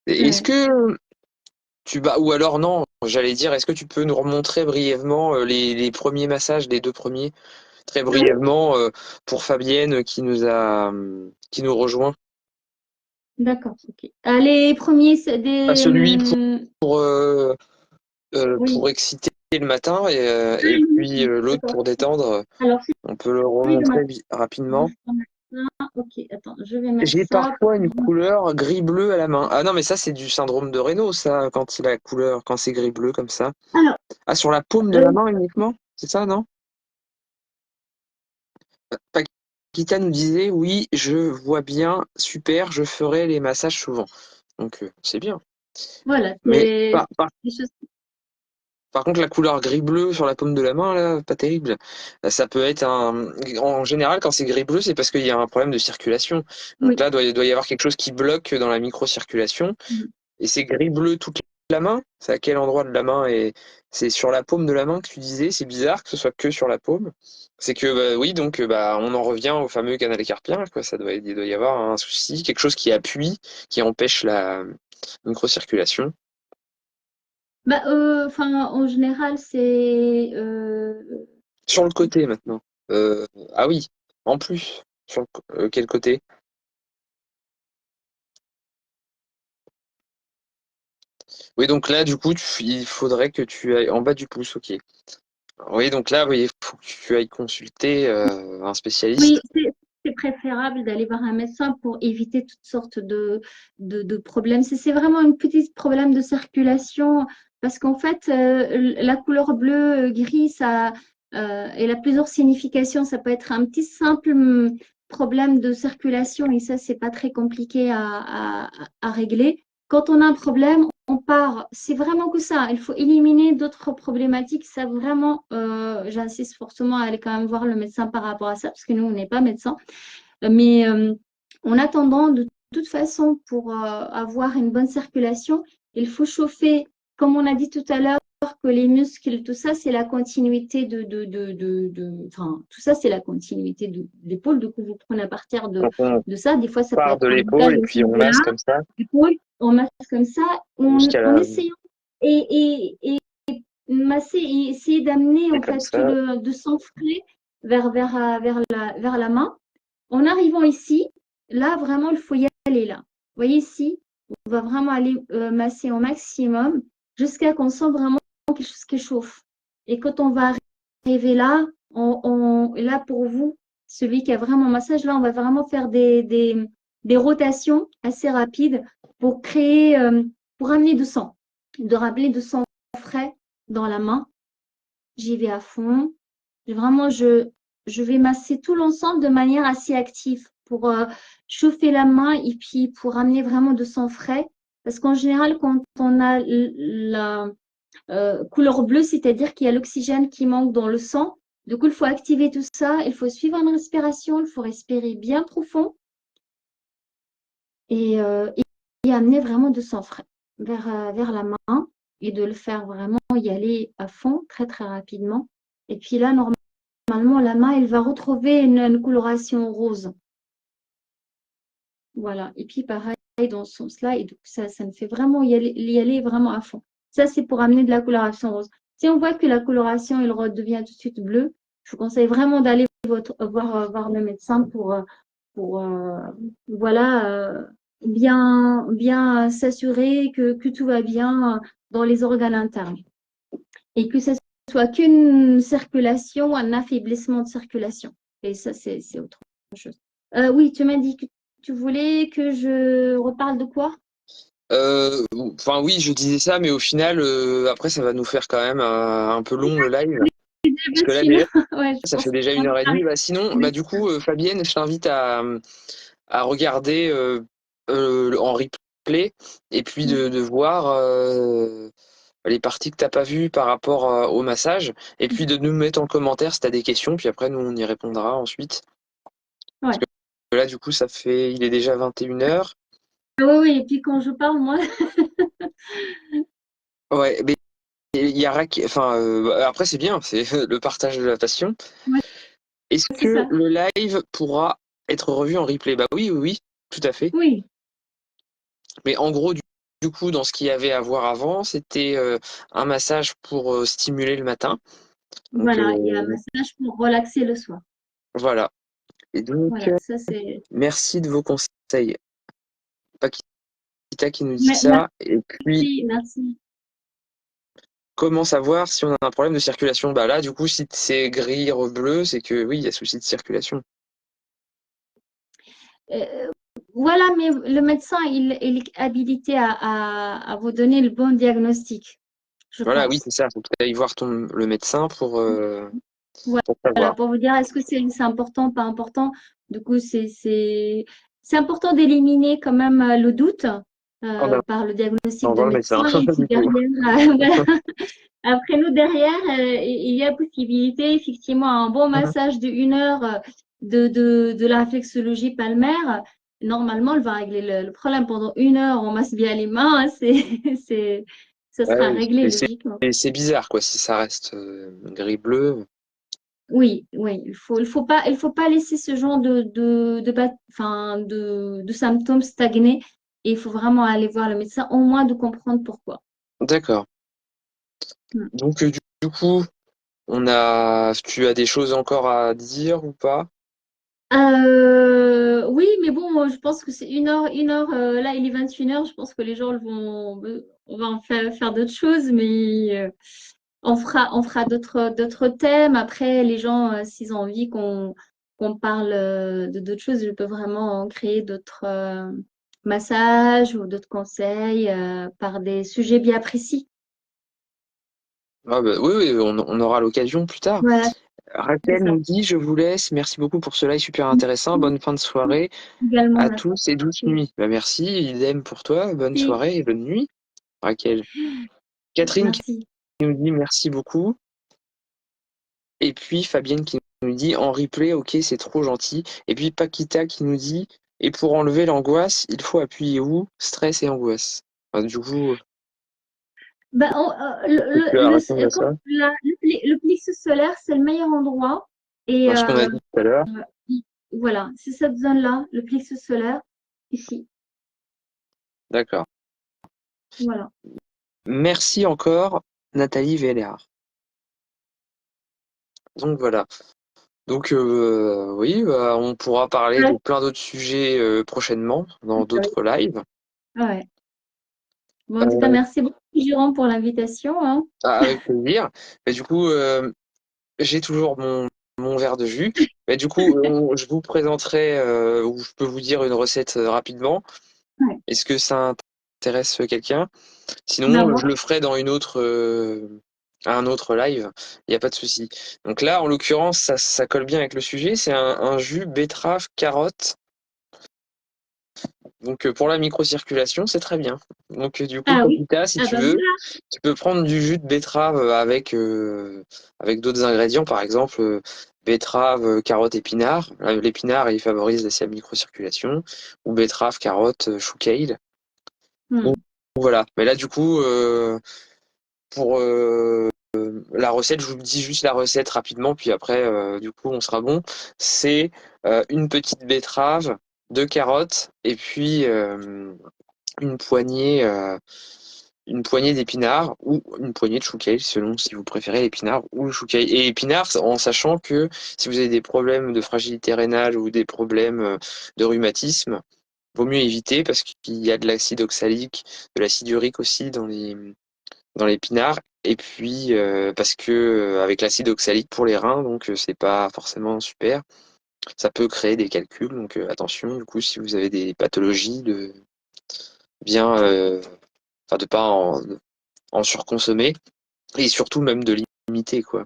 Speaker 3: Est-ce
Speaker 2: Ouais.
Speaker 3: que ou alors non, j'allais dire, est-ce que tu peux nous remontrer brièvement les premiers massages, les deux premiers, très brièvement, pour Fabienne qui nous rejoint?
Speaker 2: D'accord, ok. Les premiers, c'est
Speaker 3: Celui pour, euh,
Speaker 2: oui.
Speaker 3: pour exciter le matin
Speaker 2: Ah,
Speaker 3: et
Speaker 2: oui,
Speaker 3: puis
Speaker 2: oui,
Speaker 3: l'autre
Speaker 2: d'accord.
Speaker 3: pour détendre.
Speaker 2: Alors, c'est
Speaker 3: On peut le
Speaker 2: celui de ma.
Speaker 3: remontrer rapidement.
Speaker 2: Ok, attends, je vais mettre
Speaker 3: J'ai
Speaker 2: ça.
Speaker 3: parfois une couleur gris-bleu à la main. Ah non, mais ça, c'est du syndrome de Raynaud, ça, quand il a la couleur, quand c'est gris-bleu comme ça.
Speaker 2: Alors,
Speaker 3: Ah, sur la paume de
Speaker 2: euh,
Speaker 3: la main uniquement? C'est ça, non? Paquita nous disait, oui, je vois bien, super, je ferai les massages souvent. Donc, c'est bien.
Speaker 2: voilà,
Speaker 3: Mais
Speaker 2: c'est des choses.
Speaker 3: par contre, la couleur gris-bleu sur la paume de la main, là, pas terrible. Ça peut être En général, quand c'est gris-bleu, c'est parce qu'il y a un problème de circulation. Donc
Speaker 2: Oui.
Speaker 3: là, doit y avoir quelque chose qui bloque dans la microcirculation. Et c'est gris-bleu toute la main? C'est à quel endroit de la main? Et c'est sur la paume de la main que tu disais? C'est bizarre que ce soit que sur la paume. C'est que, bah, oui, donc bah, on en revient au fameux canal carpien, quoi. Il doit y avoir un souci, quelque chose qui appuie, qui empêche la microcirculation.
Speaker 2: Bah, en général, c'est
Speaker 3: Sur le côté maintenant. Euh, ah oui, en plus. Quel côté? Oui, donc là, du coup, il faudrait que tu ailles en bas du pouce, ok. Oui, donc là, oui, il faut que tu ailles consulter un
Speaker 2: oui,
Speaker 3: spécialiste.
Speaker 2: c'est préférable d'aller voir un médecin pour éviter toutes sortes de problèmes. C'est vraiment un petit problème de circulation parce qu'en fait, la couleur bleu, gris, elle a plusieurs significations. Ça peut être un petit simple problème de circulation et ça, c'est pas très compliqué à régler. Quand on a un problème, on part. C'est vraiment que ça. Il faut éliminer d'autres problématiques. Ça, vraiment, j'insiste fortement à aller quand même voir le médecin par rapport à ça, parce que nous, on n'est pas médecin. Mais en attendant, de toute façon, pour avoir une bonne circulation, il faut chauffer, comme on a dit tout à l'heure, que les muscles, tout ça, c'est la continuité enfin, tout ça, c'est la continuité de l'épaule. Du coup, vous prenez à partir
Speaker 3: Donc, on
Speaker 2: de ça. Des fois, ça peut
Speaker 3: part de
Speaker 2: être un
Speaker 3: l'épaule
Speaker 2: blocage
Speaker 3: et
Speaker 2: à ce
Speaker 3: puis on
Speaker 2: niveau-là.
Speaker 3: masse comme ça
Speaker 2: L'épaule, on masse comme ça,
Speaker 3: jusqu'à
Speaker 2: en
Speaker 3: la
Speaker 2: essayant et masser et essayer d'amener
Speaker 3: et
Speaker 2: en
Speaker 3: comme
Speaker 2: fait tout
Speaker 3: ça.
Speaker 2: de sang frais vers la main. En arrivant ici, là vraiment il faut y aller là. Vous voyez ici, on va vraiment aller masser au maximum jusqu'à qu'on sent vraiment quelque chose qui chauffe. Et quand on va arriver là, là pour vous, celui qui a vraiment massage, là on va vraiment faire des des rotations assez rapides pour créer, pour amener du sang, de rappeler du sang frais dans la main. J'y vais à fond. Vraiment, je vais masser tout l'ensemble de manière assez active pour chauffer la main et puis pour amener vraiment de sang frais. Parce qu'en général, quand on a la couleur bleue, c'est-à-dire qu'il y a l'oxygène qui manque dans le sang. Du coup, il faut activer tout ça. Il faut suivre une respiration. Il faut respirer bien profond et amener vraiment de sang frais vers la main et de le faire vraiment y aller à fond, très, très rapidement. Et puis là, normalement, la main, elle va retrouver une coloration rose. Voilà. Et puis, pareil, dans ce sens-là, et donc ça me fait vraiment y aller vraiment à fond. Ça, c'est pour amener de la coloration rose. Si on voit que la coloration, elle redevient tout de suite bleue, je vous conseille vraiment d'aller voir le médecin pour voilà, bien s'assurer que tout va bien dans les organes internes et que ce soit qu'une circulation, un affaiblissement de circulation. Et ça, c'est autre chose. Oui, tu m'as dit que tu voulais que je reparle de quoi?
Speaker 3: Enfin oui, je disais ça, mais au final, après, ça va nous faire quand même un peu long le live. Parce que là,
Speaker 2: Sinon,
Speaker 3: déjà,
Speaker 2: ouais, je
Speaker 3: ça
Speaker 2: pense
Speaker 3: fait déjà
Speaker 2: qu'on
Speaker 3: 1h30.
Speaker 2: arrive.
Speaker 3: Bah, sinon, bah, du coup, Fabienne, je t'invite à regarder en replay et puis de voir les parties que t'as pas vues par rapport au massage et puis de nous mettre en commentaire si tu as des questions. Puis après, nous, on y répondra ensuite.
Speaker 2: Ouais.
Speaker 3: Là, du coup, il est déjà 21h.
Speaker 2: Ah oui, oui, et puis quand je parle, moi,
Speaker 3: Ouais, mais il y a enfin, après, c'est bien, c'est le partage de la passion.
Speaker 2: ouais,
Speaker 3: Est-ce
Speaker 2: c'est
Speaker 3: que
Speaker 2: ça.
Speaker 3: le live pourra être revu en replay? Bah oui, oui, oui, tout à fait.
Speaker 2: Oui,
Speaker 3: Mais en gros, du coup, dans ce qu'il y avait à voir avant, c'était un massage pour stimuler le matin. Donc
Speaker 2: voilà, il y a un massage pour relaxer le soir.
Speaker 3: voilà. Et donc,
Speaker 2: Voilà, ça c'est.
Speaker 3: merci de vos conseils. Paquita qui nous dit
Speaker 2: Merci,
Speaker 3: ça. Et puis,
Speaker 2: merci.
Speaker 3: comment savoir si on a un problème de circulation? Bah là, du coup, si c'est gris, bleu, c'est que oui, il y a souci de circulation.
Speaker 2: Euh, voilà, mais le médecin, il est habilité à vous donner le bon diagnostic, je
Speaker 3: Voilà, oui,
Speaker 2: pense.
Speaker 3: c'est ça. Faut que tu ailles voir le médecin pour
Speaker 2: Voilà,
Speaker 3: savoir.
Speaker 2: pour vous dire est-ce que c'est important, pas important. Du coup, c'est important d'éliminer quand même le doute
Speaker 3: Ah ben,
Speaker 2: par le
Speaker 3: on
Speaker 2: diagnostic de
Speaker 3: va le médecin,
Speaker 2: médecin. Et puis
Speaker 3: du coup.
Speaker 2: derrière, voilà. Après nous, derrière, il y a possibilité, effectivement, un bon massage de 1 heure de la réflexologie palmaire. Normalement, elle va régler le problème. Pendant 1 heure, on masse bien les mains. Ça sera
Speaker 3: Ouais,
Speaker 2: réglé
Speaker 3: et
Speaker 2: logiquement.
Speaker 3: c'est bizarre, quoi, si ça reste gris-bleu.
Speaker 2: Oui, oui, il faut pas laisser ce genre de symptômes stagner. Et il faut vraiment aller voir le médecin, au moins de comprendre pourquoi.
Speaker 3: D'accord.
Speaker 2: Mm.
Speaker 3: Donc, du coup, tu as des choses encore à dire ou pas?
Speaker 2: Oui, mais bon, je pense que c'est 1 heure, là, il est 21 heures. Je pense que les gens on va en faire d'autres choses, mais on fera d'autres thèmes. Après, les gens, s'ils ont envie qu'on parle de d'autres choses, je peux vraiment créer d'autres massages ou d'autres conseils par des sujets bien précis.
Speaker 3: Ah bah, oui, oui, on aura l'occasion plus tard.
Speaker 2: Voilà, c'est
Speaker 3: Raquel
Speaker 2: ça.
Speaker 3: nous dit, je vous laisse. Merci beaucoup pour ce live super intéressant. Bonne fin de soirée
Speaker 2: Également,
Speaker 3: à
Speaker 2: merci.
Speaker 3: tous et douce nuit. Bah, merci, idem pour toi. Bonne soirée et bonne nuit, Raquel. Catherine qui
Speaker 2: Merci.
Speaker 3: nous dit merci beaucoup. Et puis Fabienne qui nous dit en replay, ok, c'est trop gentil. Et puis Paquita qui nous dit, et pour enlever l'angoisse, il faut appuyer où? Stress et angoisse. Enfin, du coup,
Speaker 2: Ben,
Speaker 3: qu'est-ce que tu as répondu à
Speaker 2: comme
Speaker 3: ça?
Speaker 2: le plexus solaire, c'est le meilleur endroit. Et
Speaker 3: Dans ce qu'on a dit tout à l'heure.
Speaker 2: voilà, c'est cette zone-là, le plexus solaire, ici.
Speaker 3: D'accord.
Speaker 2: Voilà.
Speaker 3: Merci encore, Nathalie Véléard. Donc voilà. Donc oui, bah, on pourra parler de
Speaker 2: Ouais,
Speaker 3: plein d'autres sujets prochainement dans
Speaker 2: ouais.
Speaker 3: d'autres lives.
Speaker 2: Ouais. Bon, en tout cas,
Speaker 3: Euh,
Speaker 2: merci beaucoup, Jérôme, pour l'invitation, hein.
Speaker 3: avec plaisir. Et du coup, j'ai toujours mon mon verre de jus. Mais du coup, je vous présenterai, ou je peux vous dire une recette rapidement.
Speaker 2: Ouais.
Speaker 3: Est-ce que ça intéresse quelqu'un?
Speaker 2: Ben
Speaker 3: Sinon,
Speaker 2: moi,
Speaker 3: je le ferai dans un autre live. Il n'y a pas de souci. Donc là, en l'occurrence, ça colle bien avec le sujet. C'est un jus betterave carotte. Donc pour la microcirculation, c'est très bien. Donc du coup,
Speaker 2: ah oui,
Speaker 3: Pepita, si
Speaker 2: ah
Speaker 3: tu
Speaker 2: ben
Speaker 3: veux,
Speaker 2: voilà.
Speaker 3: tu peux prendre du jus de betterave avec d'autres ingrédients, par exemple betterave, carotte, épinard. L'épinard, il favorise la microcirculation. Ou betterave, carotte, chou kale. Ou
Speaker 2: Hmm.
Speaker 3: voilà. Mais là, du coup, pour la recette, je vous dis juste la recette rapidement, puis après, du coup, on sera bon. C'est une petite betterave, deux carottes, et puis une poignée, euh, une poignée d'épinards ou une poignée de chou kale, selon si vous préférez l'épinard ou le chou kale. Et épinards, en sachant que si vous avez des problèmes de fragilité rénale ou des problèmes de rhumatisme, vaut mieux éviter parce qu'il y a de l'acide oxalique, de l'acide urique aussi dans l'épinard. Et puis parce que avec l'acide oxalique pour les reins, donc c'est pas forcément super. Ça peut créer des calculs, donc attention. Du coup, si vous avez des pathologies, de bien, enfin de pas en surconsommer et surtout même de limiter quoi.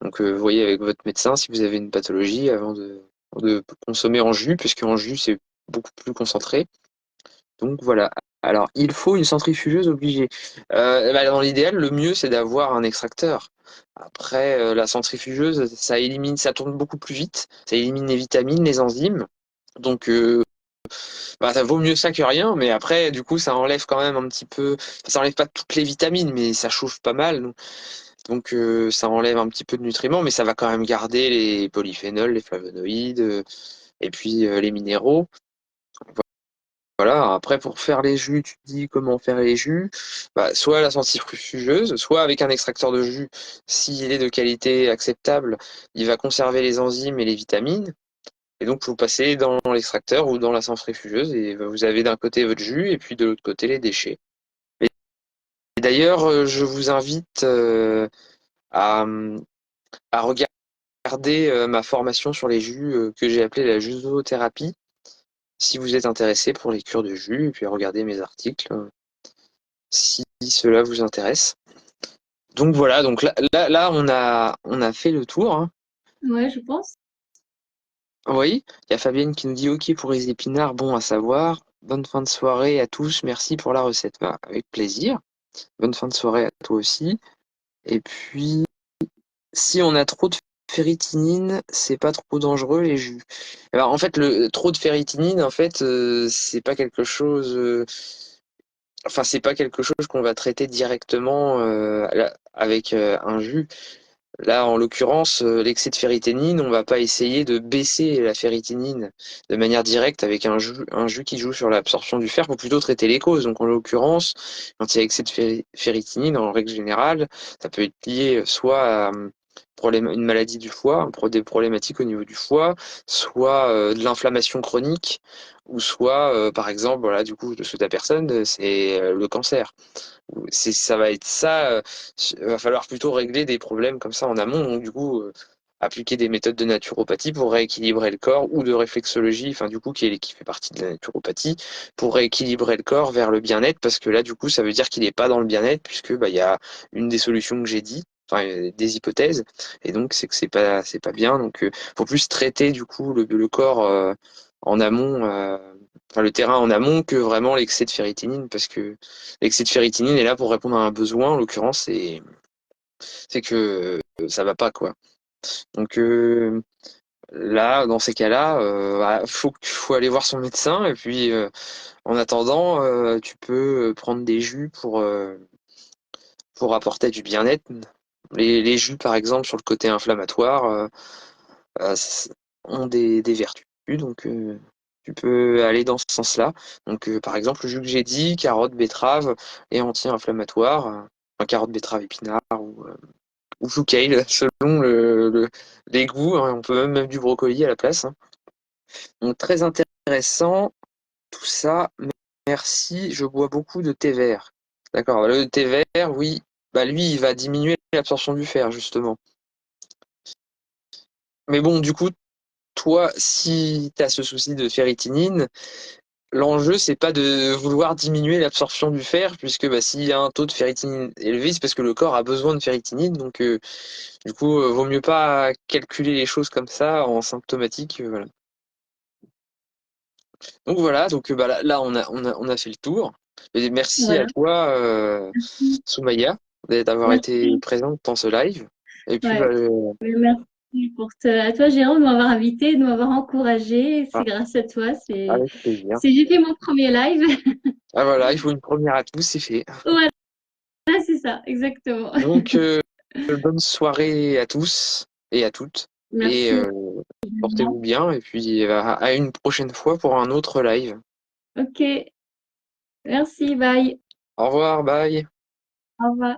Speaker 3: Donc vous voyez avec votre médecin si vous avez une pathologie avant de consommer en jus, puisque en jus c'est beaucoup plus concentré. Donc voilà. Alors, il faut une centrifugeuse obligée. Bah, dans l'idéal, le mieux, c'est d'avoir un extracteur. Après, la centrifugeuse, ça élimine, ça tourne beaucoup plus vite. Ça élimine les vitamines, les enzymes. Donc, bah, ça vaut mieux ça que rien. Mais après, du coup, ça enlève quand même un petit peu. Enfin, ça enlève pas toutes les vitamines, mais ça chauffe pas mal. Donc, ça enlève un petit peu de nutriments, mais ça va quand même garder les polyphénols, les flavonoïdes, et puis les minéraux. Voilà, après pour faire les jus, tu te dis comment faire les jus, bah, soit à la centrifugeuse, soit avec un extracteur de jus. S'il est de qualité acceptable, il va conserver les enzymes et les vitamines. Et donc vous passez dans l'extracteur ou dans la centrifugeuse et vous avez d'un côté votre jus et puis de l'autre côté les déchets. Et d'ailleurs, je vous invite à, à regarder ma formation sur les jus que j'ai appelée la jusothérapie, si vous êtes intéressé pour les cures de jus, et puis regardez mes articles. Si cela vous intéresse. Donc voilà, donc là on a fait le tour, hein.
Speaker 2: Ouais, je pense.
Speaker 3: Oui, il y a Fabienne qui nous dit OK pour les épinards, bon à savoir. Bonne fin de soirée à tous, merci pour la recette. Bah, avec plaisir. Bonne fin de soirée à toi aussi. Et puis, si on a trop de ferritinine, c'est pas trop dangereux les jus. Eh ben, en fait, le trop de ferritinine, en fait, c'est pas quelque chose. Enfin, c'est pas quelque chose qu'on va traiter directement avec un jus. Là, en l'occurrence, l'excès de ferritinine, on va pas essayer de baisser la ferritinine de manière directe avec un jus qui joue sur l'absorption du fer pour plutôt traiter les causes. Donc, en l'occurrence, quand il y a excès de ferritinine, en règle générale, ça peut être lié soit à une maladie du foie, des problématiques au niveau du foie, soit de l'inflammation chronique, ou soit, par exemple, voilà, du coup, de ta personne, c'est le cancer. Ça va être ça. Va falloir plutôt régler des problèmes comme ça en amont. Donc, du coup, appliquer des méthodes de naturopathie pour rééquilibrer le corps ou de réflexologie, enfin, du coup, qui fait partie de la naturopathie, pour rééquilibrer le corps vers le bien-être. Parce que là, du coup, ça veut dire qu'il n'est pas dans le bien-être, puisque, bah, il y a une des solutions que j'ai dit. Enfin, des hypothèses, et donc c'est que c'est pas bien. Donc, faut plus traiter du coup le corps en amont, enfin le terrain en amont que vraiment l'excès de ferritinine, parce que l'excès de ferritinine est là pour répondre à un besoin, en l'occurrence, c'est que ça va pas, quoi. Donc là, dans ces cas-là, bah, faut aller voir son médecin, et puis en attendant, tu peux prendre des jus pour apporter du bien-être. Les jus, par exemple, sur le côté inflammatoire, s- ont des vertus, donc tu peux aller dans ce sens-là. Donc, par exemple, le jus que j'ai dit, carotte, betterave et anti-inflammatoire, enfin, carotte, betterave, épinard ou chou kale, selon les goûts, hein. On peut même mettre du brocoli à la place, hein. Donc, très intéressant tout ça. Merci, je bois beaucoup de thé vert. D'accord, le thé vert, oui, bah lui, il va diminuer l'absorption du fer, justement. Mais bon, du coup, toi, si tu as ce souci de ferritinine, l'enjeu, c'est pas de vouloir diminuer l'absorption du fer, puisque bah, s'il y a un taux de ferritinine élevé, c'est parce que le corps a besoin de ferritinine. Donc, du coup, vaut mieux pas calculer les choses comme ça en symptomatique. Voilà. Donc voilà, donc bah, là, on a fait le tour. Et merci à
Speaker 2: Voilà.
Speaker 3: toi, Soumaya, d'avoir été
Speaker 2: Merci.
Speaker 3: présente dans ce live. Et puis, bah,
Speaker 2: Ouais. Merci à toi, Jérôme, de m'avoir invité, de m'avoir encouragé. C'est
Speaker 3: ah,
Speaker 2: grâce à toi.
Speaker 3: avec plaisir.
Speaker 2: J'ai fait mon premier live.
Speaker 3: Ah voilà, il faut une première à tous, c'est fait.
Speaker 2: Voilà, c'est ça, exactement.
Speaker 3: Donc, bonne soirée à tous et à toutes. Et
Speaker 2: Merci.
Speaker 3: portez-vous bien. Et puis, à une prochaine fois pour un autre live.
Speaker 2: Ok. Merci. Bye.
Speaker 3: Au revoir, bye.
Speaker 2: Au revoir.